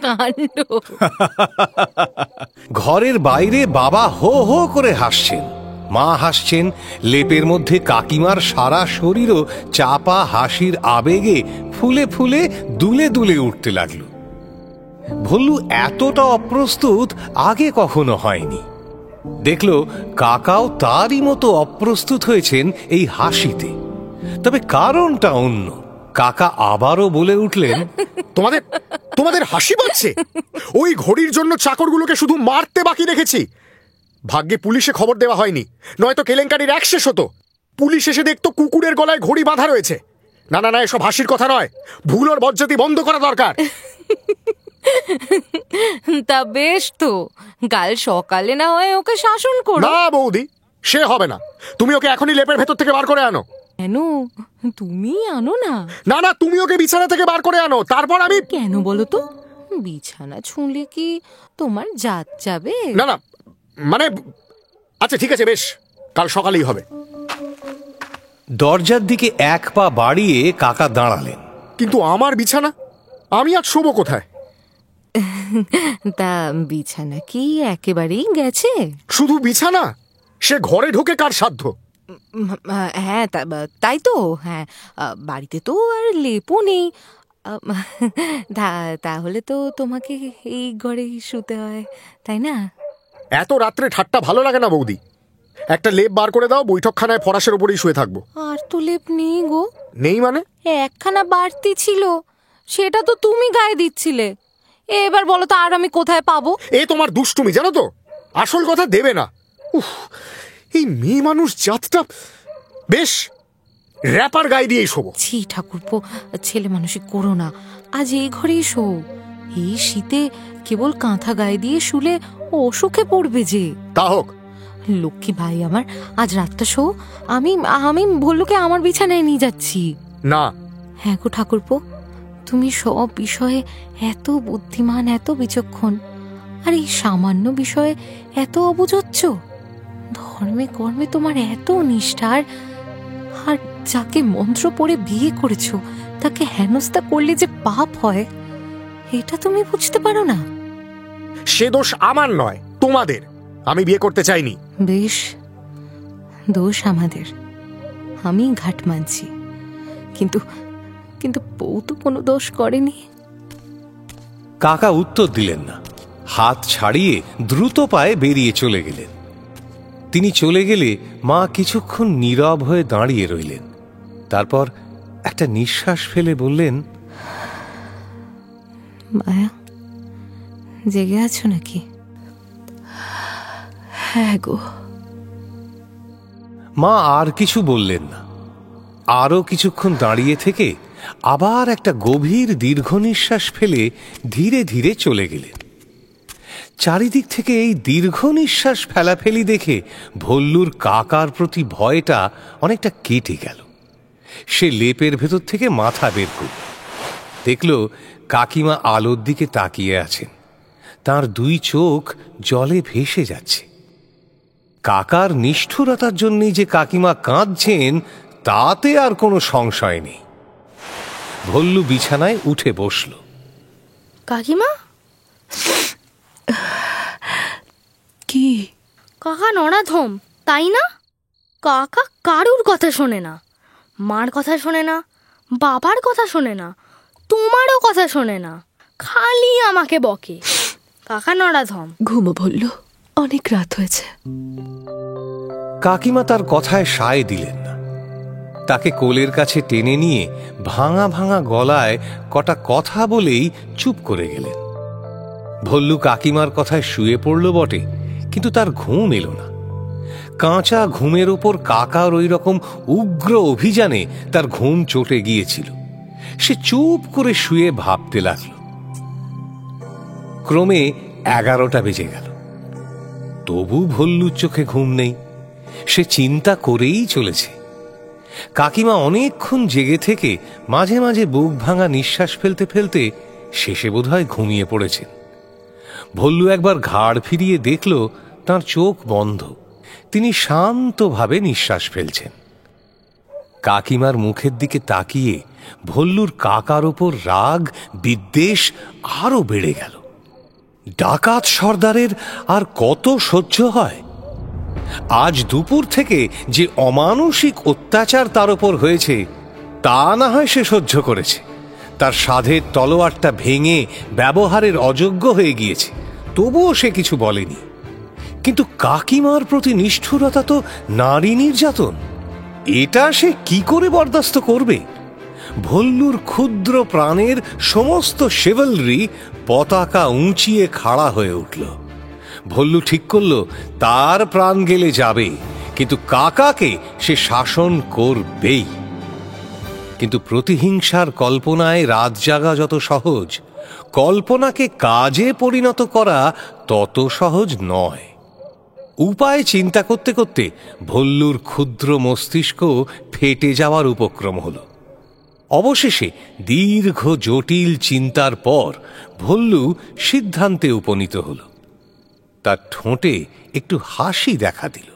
কাণ্ড! ঘরের বাইরে বাবা হো হো করে হাসছেন, মা হাসছেন। লেপের মধ্যে কাকিমার সারা শরীরও চাপা হাসির আবেগে ফুলে ফুলে দুলে দুলে উঠতে লাগল। ভল্লু এতটা অপ্রস্তুত আগে কখনো হয়নি। দেখল কাকাও তারই মতো অপ্রস্তুত হয়েছেন এই হাসিতে। তবে কারণটা অন্য। কাকা আবারও বলে উঠলেন, তোমাদের হাসি পাচ্ছে? ওই ঘড়ির জন্য চাকরগুলোকে শুধু মারতে বাকি রেখেছি। ভাগ্যে পুলিশে খবর দেওয়া হয়নি, নয়তো কেলেঙ্কারির এক শেষ হতো। পুলিশ এসে দেখতো কুকুরের গলায় ঘড়ি বাঁধা রয়েছে। না না না, এসব হাসির কথা নয়। ভুল ওর বজ্জাতি বন্ধ করা দরকার। তা বেশ তো, কাল সকালে না হয় ওকে শাসন করো। না বৌদি, সে হবে না। তুমি ওকে এখনই লেপের ভেতর থেকে বার করে আনো। কেন? তুমি আনো না। না না, তুমি ওকে বিছানা থেকে বার করে আনো, তারপর আমি। কেন বলো তো? বিছানা ছুঁলে কি তোমার জাত যাবে? না না, মানে আচ্ছা ঠিক আছে, বেশ, কাল সকালেই হবে। দরজার দিকে এক পা বাড়িয়ে কাকা দাঁড়ালেন। কিন্তু আমার বিছানা, আমি আজ শোবো কোথায়? তা বিছানা কি একেবারেই গেছে? শুধু বিছানা? সে ঘরে ঢোকে কার সাধ্য? হ্যাঁ তাই তো। হ্যাঁ, বাড়িতে তো আর লেপও নেই। তাহলে তো তোমাকে এই ঘরেই শুতে হয়, তাই না? এত রাত্রে ঠাট্টা ভালো লাগে না বৌদি। একটা লেপ বার করে দাও, বৈঠকখানায় ফরাসের উপরেই শুয়ে থাকবো। আর তো লেপ নেই গো। নেই মানে? একখানা বাড়তি ছিল, সেটা তো তুমি গায়ে দিচ্ছিলে। এবার বলো তো আর আমি কোথায় পাবো? এ তোমার দুষ্টুমি, জানো তো। আসল কথা দেবে না। উফ, এই মেয়ে মানুষ জাতটা। বেশ, র্যাপার গায়ে দিয়েই শোবো। ছি ঠাকুরপো, ছেলে মানুষই করো না। আজ এই ঘরেই শো। এই শীতে কেবল কাঁথা গায়ে দিয়ে শুলে অসুখে পড়বে যে। তা হোক। লক্ষ্মী ভাই আমার, আজ রাতটা শো। আমি ভল্লুকে আমার বিছানায় নিয়ে যাচ্ছি। না। হ্যাঁ গো ঠাকুরপো, তুমি সব বিষয়ে এত বুদ্ধিমান, এত বিচক্ষণ, আর এই সামান্য বিষয়ে এত অবুঝচ্ছ। ধর্মে কর্মে তোমার এত নিষ্ঠার, আর যাকে মন্ত্র পড়ে বিয়ে করেছ তাকে হেনস্থা করলে যে পাপ হয়, এটা তুমি বুঝতে পারো না? সে দোষ আমার নয়, তোমাদের। আমি বিয়ে করতে চাইনি। বেশ, দোষ আমাদের। আমি ঘাট মানছি, কিন্তু কিন্তু বউ তো কোনো দোষ করেনি। কাকা উত্তর দিলেন না। হাত ছাড়িয়ে দ্রুত পায়ে বেরিয়ে চলে গেলেন। তিনি চলে গেলে মা কিছুক্ষণ নীরব হয়ে দাঁড়িয়ে রইলেন। তারপর একটা নিঃশ্বাস ফেলে বললেন, মায়া, জেগে আছো নাকি? হ্যাঁ গো। মা আর কিছু বললেন না। আরো কিছুক্ষণ দাঁড়িয়ে থেকে আবার একটা গভীর দীর্ঘ নিঃশ্বাস ফেলে ধীরে ধীরে চলে গেলেন। চারিদিক থেকে এই দীর্ঘ নিঃশ্বাস ফেলাফেলি দেখে ভল্লুর কাকার প্রতি ভয়টা অনেকটা কেটে গেল। সে লেপের ভেতর থেকে মাথা বের করল। দেখল কাকিমা আলোর দিকে তাকিয়ে আছেন। তার দুই চোখ জলে ভেসে যাচ্ছে। কাকার নিষ্ঠুরতার জন্যই যে কাকিমা কাঁদছেন তাতে আর কোনো সংশয় নেই। ভল্লু বিছানায় উঠে বসল। কাকিমা? কি? কাকা নরাধম, তাই না? কাকা কারুর কথা শোনে না। মার কথা শোনে না, বাবার কথা শোনে না, তোমারও কথা শোনে না, খালি আমাকে বকে। কাকা নরাধম। ঘুমো বললো, অনেক রাত হয়েছে। কাকিমা তার কথায় সায় দিলেন না। তাকে কোলের কাছে টেনে নিয়ে ভাঙা ভাঙা গলায় কটা কথা বলেই চুপ করে গেলেন। ভল্লু কাকিমার কথায় শুয়ে পড়ল বটে, কিন্তু তার ঘুম এলো না। কাঁচা ঘুমের ওপর কাকার ওই রকম উগ্র অভিযানে তার ঘুম চটে গিয়েছিল। সে চুপ করে শুয়ে ভাবতে লাগল। ক্রমে 11টা বেজে গেল। তবু ভল্লুর চোখে ঘুম নেই। সে চিন্তা করেই চলেছে। কাকিমা অনেকক্ষণ জেগে থেকে মাঝে মাঝে বুক ভাঙা নিঃশ্বাস ফেলতে ফেলতে শেষে বোধহয় ঘুমিয়ে পড়েছেন। ভল্লু একবার ঘাড় ফিরিয়ে দেখল তার চোখ বন্ধ। তিনি শান্তভাবে নিঃশ্বাস ফেলছেন। কাকিমার মুখের দিকে তাকিয়ে ভল্লুর কাকার ওপর রাগ বিদ্বেষ আরো বেড়ে গেল। ডাকাত সর্দারের আর কত সহ্য হয়? আজ দুপুর থেকে যে অমানসিক অত্যাচার তার ওপর হয়েছে তা না হয় সে সহ্য করেছে। তার সাধের তলোয়ারটা ভেঙে ব্যবহারের অযোগ্য হয়ে গিয়েছে, তবুও সে কিছু বলেনি। কিন্তু কাকিমার প্রতি নিষ্ঠুরতা তো নারী নির্যাতন। এটা সে কি করে বরদাস্ত করবে? ভল্লুর ক্ষুদ্র প্রাণের সমস্ত শেভেলরি পতাকা উঁচিয়ে খাড়া হয়ে উঠল। ভল্লু ঠিক করল তার প্রাণ গেলে যাবে, কিন্তু কাকাকে সে শাসন করবেই। কিন্তু প্রতিহিংসার কল্পনায় রাত জাগা যত সহজ, কল্পনাকে কাজে পরিণত করা তত সহজ নয়। উপায় চিন্তা করতে করতে ভল্লুর ক্ষুদ্র মস্তিষ্ক ফেটে যাওয়ার উপক্রম হল। অবশেষে দীর্ঘ জটিল চিন্তার পর ভল্লু সিদ্ধান্তে উপনীত হল। তার ঠোঁটে একটু হাসি দেখা দিল।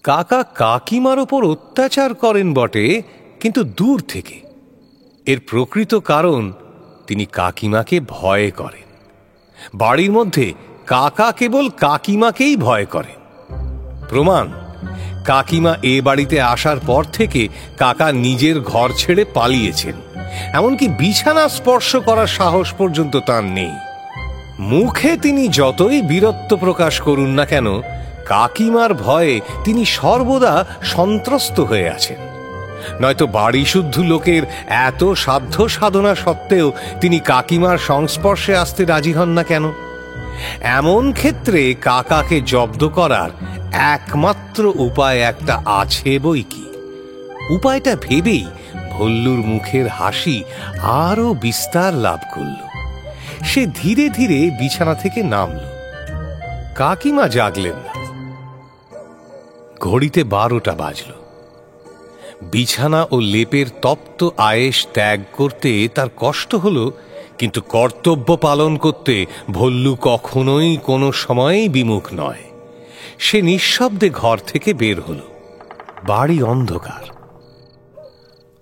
কাকা কাকিমার ওপর অত্যাচার করেন বটে, কিন্তু দূর থেকে। এর প্রকৃত কারণ তিনি কাকিমাকে ভয় করেন। বাড়ির মধ্যে কাকা কেবল কাকিমাকেই ভয় করেন। প্রমাণ, কাকিমা এ বাড়িতে আসার পর থেকে কাকা নিজের ঘর ছেড়ে পালিয়েছেন। এমনকি বিছানা স্পর্শ করার সাহস পর্যন্ত তার নেই। মুখে তিনি যতই বীরত্ব প্রকাশ করুন না কেন, কাকিমার ভয়ে তিনি সর্বদা সন্ত্রস্ত হয়ে আছেন। নয়তো বাড়ি শুদ্ধ লোকের এত সাধ্য সাধনা সত্ত্বেও তিনি কাকিমার সংস্পর্শে আসতে রাজি হন না কেন? এমন ক্ষেত্রে কাকাকে জব্দ করার একমাত্র উপায় একটা আছে বই কি। উপায়টা ভেবেই ভল্লুর মুখের হাসি আরো বিস্তার লাভ করল। সে ধীরে ধীরে বিছানা থেকে নামল। কাকিমা জাগলেন না। ঘড়িতে 12টা বাজল। বিছানা ও লেপের তপ্ত আয়েশ ত্যাগ করতে তার কষ্ট হল, কিন্তু কর্তব্য পালন করতে ভল্লু কখনোই কোনো সময়েই বিমুখ নয়। সে নিঃশব্দে ঘর থেকে বের হল। বাড়ি অন্ধকার।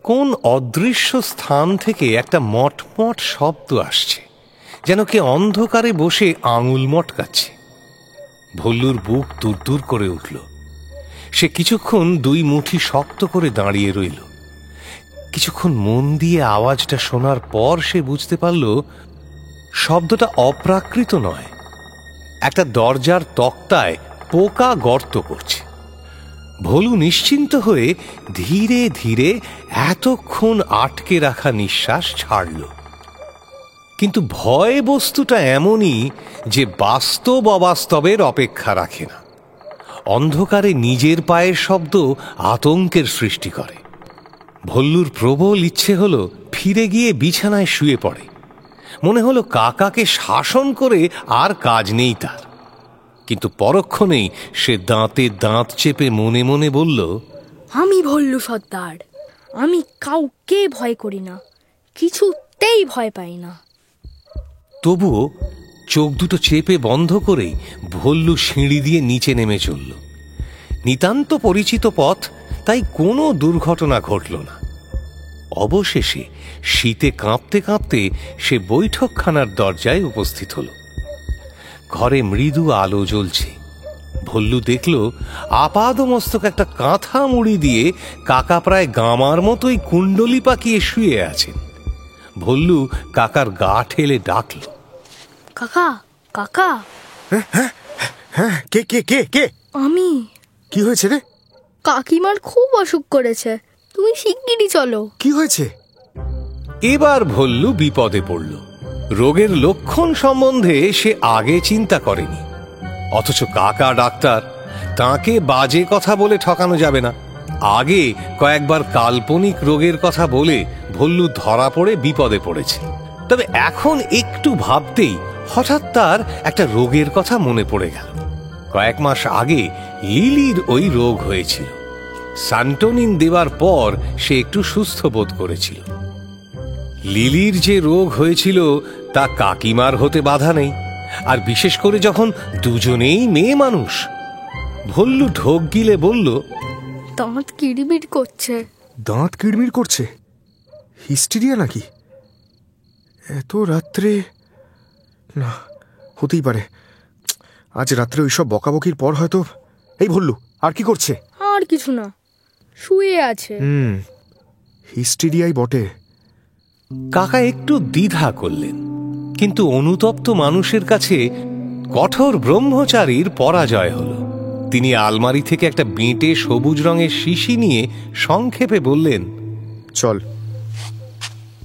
কোন অদৃশ্য স্থান থেকে একটা মটমট শব্দ আসছে, যেন কে অন্ধকারে বসে আঙুল মটকাচ্ছে। ভল্লুর বুক দুরদুর করে উঠল। সে কিছুক্ষণ 2 মুঠি শক্ত করে দাঁড়িয়ে রইল। কিছুক্ষণ মন দিয়ে আওয়াজটা শোনার পর সে বুঝতে পারল শব্দটা অপ্রাকৃত নয়। একটা দরজার তক্তায় পোকা গর্ত করছে। ভলু নিশ্চিন্ত হয়ে ধীরে ধীরে এতক্ষণ আটকে রাখা নিঃশ্বাস ছাড়ল। কিন্তু ভয় বস্তুটা এমনই যে বাস্তব অবাস্তবের অপেক্ষা রাখে না। অন্ধকারে নিজের পায়ের শব্দ আতঙ্কের সৃষ্টি করে। ভল্লুর প্রবল ইচ্ছে হল ফিরে গিয়ে বিছানায় শুয়ে পড়ে। মনে হলো কাকাকে শাসন করে আর কাজ নেই তার। কিন্তু পরক্ষণেই সে দাঁতে দাঁত চেপে মনে মনে বলল, আমি ভল্লু সর্দার, আমি কাউকে ভয় করি না, কিছুতেই ভয় পাই না। তবুও চোখ দুটো চেপে বন্ধ করেই ভল্লু সিঁড়ি দিয়ে নিচে নেমে চলল। নিতান্ত পরিচিত পথ, তাই কোনো দুর্ঘটনা ঘটল না। অবশেষে শীতে কাঁপতে কাঁপতে সে বৈঠকখানার দরজায় উপস্থিত হল। ঘরে মৃদু আলো জ্বলছে। ভল্লু দেখল আপাদমস্তক একটা কাঁথা মুড়ি দিয়ে কাকা প্রায় গামার মতোই কুণ্ডলি পাকিয়ে শুয়ে আছেন। ভল্লু কাকার গা ঠেলে ডাকল, কাকা, কাকা। হ্যাঁ, কে কে কে কে? আমি। কি হয়েছে রে? কাকিমার খুব অসুখ করেছে, তুমি শিগগিরই চলো। কি হয়েছে? এবার ভল্লু বিপদে পড়ল। রোগের লক্ষণ সম্বন্ধে সে আগে চিন্তা করেনি। অথচ কাকা ডাক্তার, তাকে বাজে কথা বলে ঠকানো যাবে না। আগে কয়েকবার কাল্পনিক রোগের কথা বলে ভল্লু ধরা পড়ে বিপদে পড়েছে। তবে এখন একটু ভাবতেই হঠাৎ তার একটা রোগের কথা মনে পড়ে গেল। কয়েক মাস আগে লিলির ওই রোগ হয়েছিল। সান্টোনিন দেওয়ার পর সে একটু সুস্থ বোধ করেছিল। লিলির যে রোগ হয়েছিল তা কাকিমার হতে বাধা নেই, আর বিশেষ করে যখন দুজনেই মেয়ে মানুষ। ভল্লু ঢোক গিলে বলল, দাঁত কিড়মিড় করছে। দাঁত কিড়মিড় করছে? হিস্টেরিয়া নাকি? এত রাত্রে? না, হতেই পারে। আজ রাত্রে ওইসব বকাবকির পর হয়তো। এই ভল্লু, আর কি করছে? আর কিছু না, শুয়ে আছে। হিস্টেরিয়াই বটে। কাকা একটু দ্বিধা করলেন, কিন্তু অনুতপ্ত মানুষের কাছে কঠোর ব্রহ্মচারীর পরাজয় হল। তিনি আলমারি থেকে একটা বেঁটে সবুজ রঙের শিশি নিয়ে সংক্ষেপে বললেন, চল,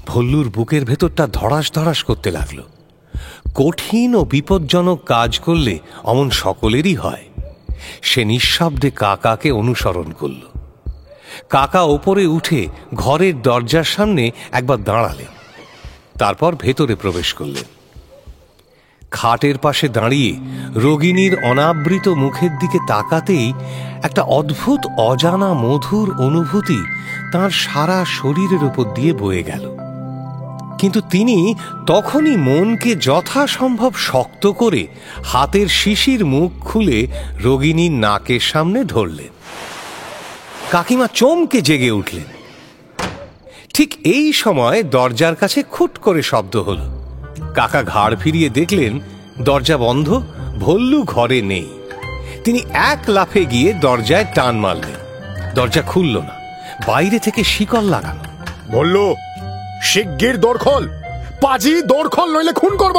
ভল্লুর বুকের ভেতরটা ধড়াস ধড়াস করতে লাগলো। কঠিন ও বিপজ্জনক কাজ করলে অমন সকলেরই হয়। সে নিঃশব্দে কাকাকে অনুসরণ করল। কাকা ওপরে উঠে ঘরের দরজার সামনে একবার দাঁড়ালেন, তারপর ভেতরে প্রবেশ করলেন। খাটের পাশে দাঁড়িয়ে রোগিণীর অনাবৃত মুখের দিকে তাকাতেই একটা অদ্ভুত অজানা মধুর অনুভূতি তার সারা শরীরের উপর দিয়ে বয়ে গেল। কিন্তু তিনি তখনই মনকে যথাসম্ভব শক্ত করে হাতের শিশির মুখ খুলে রোগিণীর নাকের সামনে ধরলেন। কাকিমা চমকে জেগে উঠলেন। ঠিক এই সময় দরজার কাছে খুট করে শব্দ হলো। কাকা ঘাড় ফিরিয়ে দেখলেন দরজা বন্ধ, ভল্লু ঘরে নেই। তিনি এক লাফে গিয়ে দরজায় টান মারলেন। দরজা খুলল না, বাইরে থেকে শিকল লাগানো। ভল্লু, শিগগির দোর খোল, পাজি দোর খোল, নইলে খুন করব।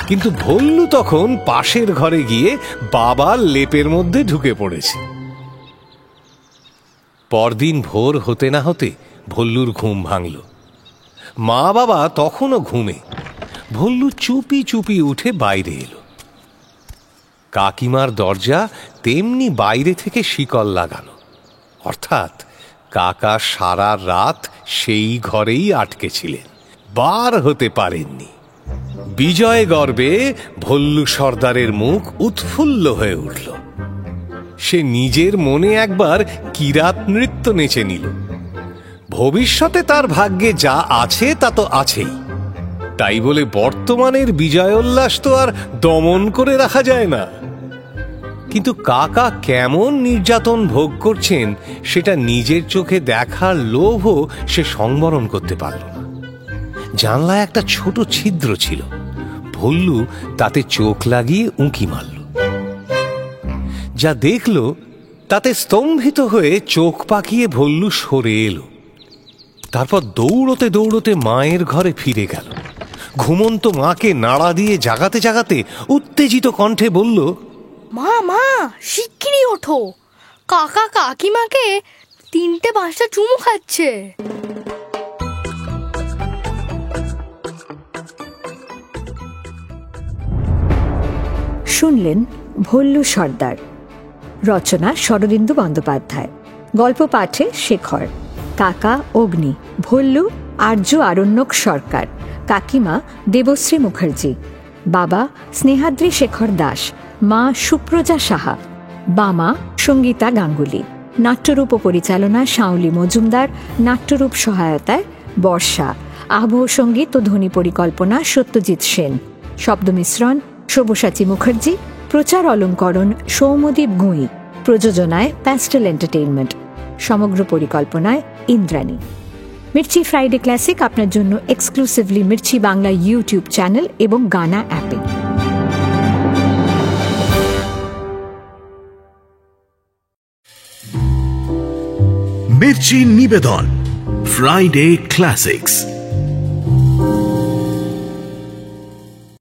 কিন্তু ভল্লু তখন পাশের ঘরে গিয়ে বাবার লেপের মধ্যে ঢুকে পড়েছে। পরদিন ভোর হতে না হতে ভল্লুর ঘুম ভাঙল। মা বাবা তখনও ঘুমে। ভল্লু চুপি চুপি উঠে বাইরে এলো। কাকিমার দরজা তেমনি বাইরে থেকে শিকল লাগানো, অর্থাৎ কাকা সারা রাত সেই ঘরেই আটকে ছিলেন, বার হতে পারেননি। বিজয় গর্বে ভল্লু সর্দারের মুখ উৎফুল্ল হয়ে উঠল। সে নিজের মনে একবার কিরাত নৃত্য নেচে নিল। ভবিষ্যতে তার ভাগ্যে যা আছে তা তো আছেই, তাই বলে বর্তমানের বিজয়োল্লাস তো আর দমন করে রাখা যায় না। কিন্তু কাকা কেমন নির্যাতন ভোগ করছেন সেটা নিজের চোখে দেখার লোভও সে সংবরণ করতে পারল না। জানলায় একটা ছোট ছিদ্র ছিল, ভল্লু তাতে চোখ লাগিয়ে উঁকি মারল। যা দেখল তাতে স্তম্ভিত হয়ে চোখ পাকিয়ে ভল্লু সরে এলো। তারপর দৌড়তে দৌড়তে মায়ের ঘরে ফিরে গেল। ঘুমন্ত মাকে নাড়া দিয়ে জাগাতে জাগাতে উত্তেজিত কণ্ঠে বলল, মা মা, শিগগিরই ওঠো, কাকা কাকিমাকে 3-5টা চুমু খাচ্ছে। শুনলেন ভল্লু সর্দার, রচনা শরদিন্দু বন্দ্যোপাধ্যায়, গল্প পাঠে শেখর, কাকা অগ্নি, ভল্লু আর্য আরণ্যক সরকার, কাকিমা দেবশ্রী মুখার্জি, বাবা স্নেহাদ্রি শেখর দাস, মা সুপ্রজা সাহা, বামা সঙ্গীতা গাঙ্গুলি। নাট্যরূপ ও পরিচালনা শাওলি মজুমদার, নাট্যরূপ সহায়তায় বর্ষা, আবহ সঙ্গীত ও ধ্বনি পরিকল্পনা সত্যজিৎ সেন, শব্দ মিশ্রণ সব্যসাচী মুখার্জি, প্রচার অলঙ্করণ সৌম্যদীপ গুঁই, প্রযোজনায় প্যাস্টেল এন্টারটেইনমেন্ট, সমগ্র পরিকল্পনায় ইন্দ্রাণী। মির্চি ফ্রাইডে ক্লাসিক আপনার জন্য exclusively Mirchi Bangla YouTube channel এবং গানা অ্যাপে। মির্চি নিবেদন ফ্রাইডে ক্লাসিক্স।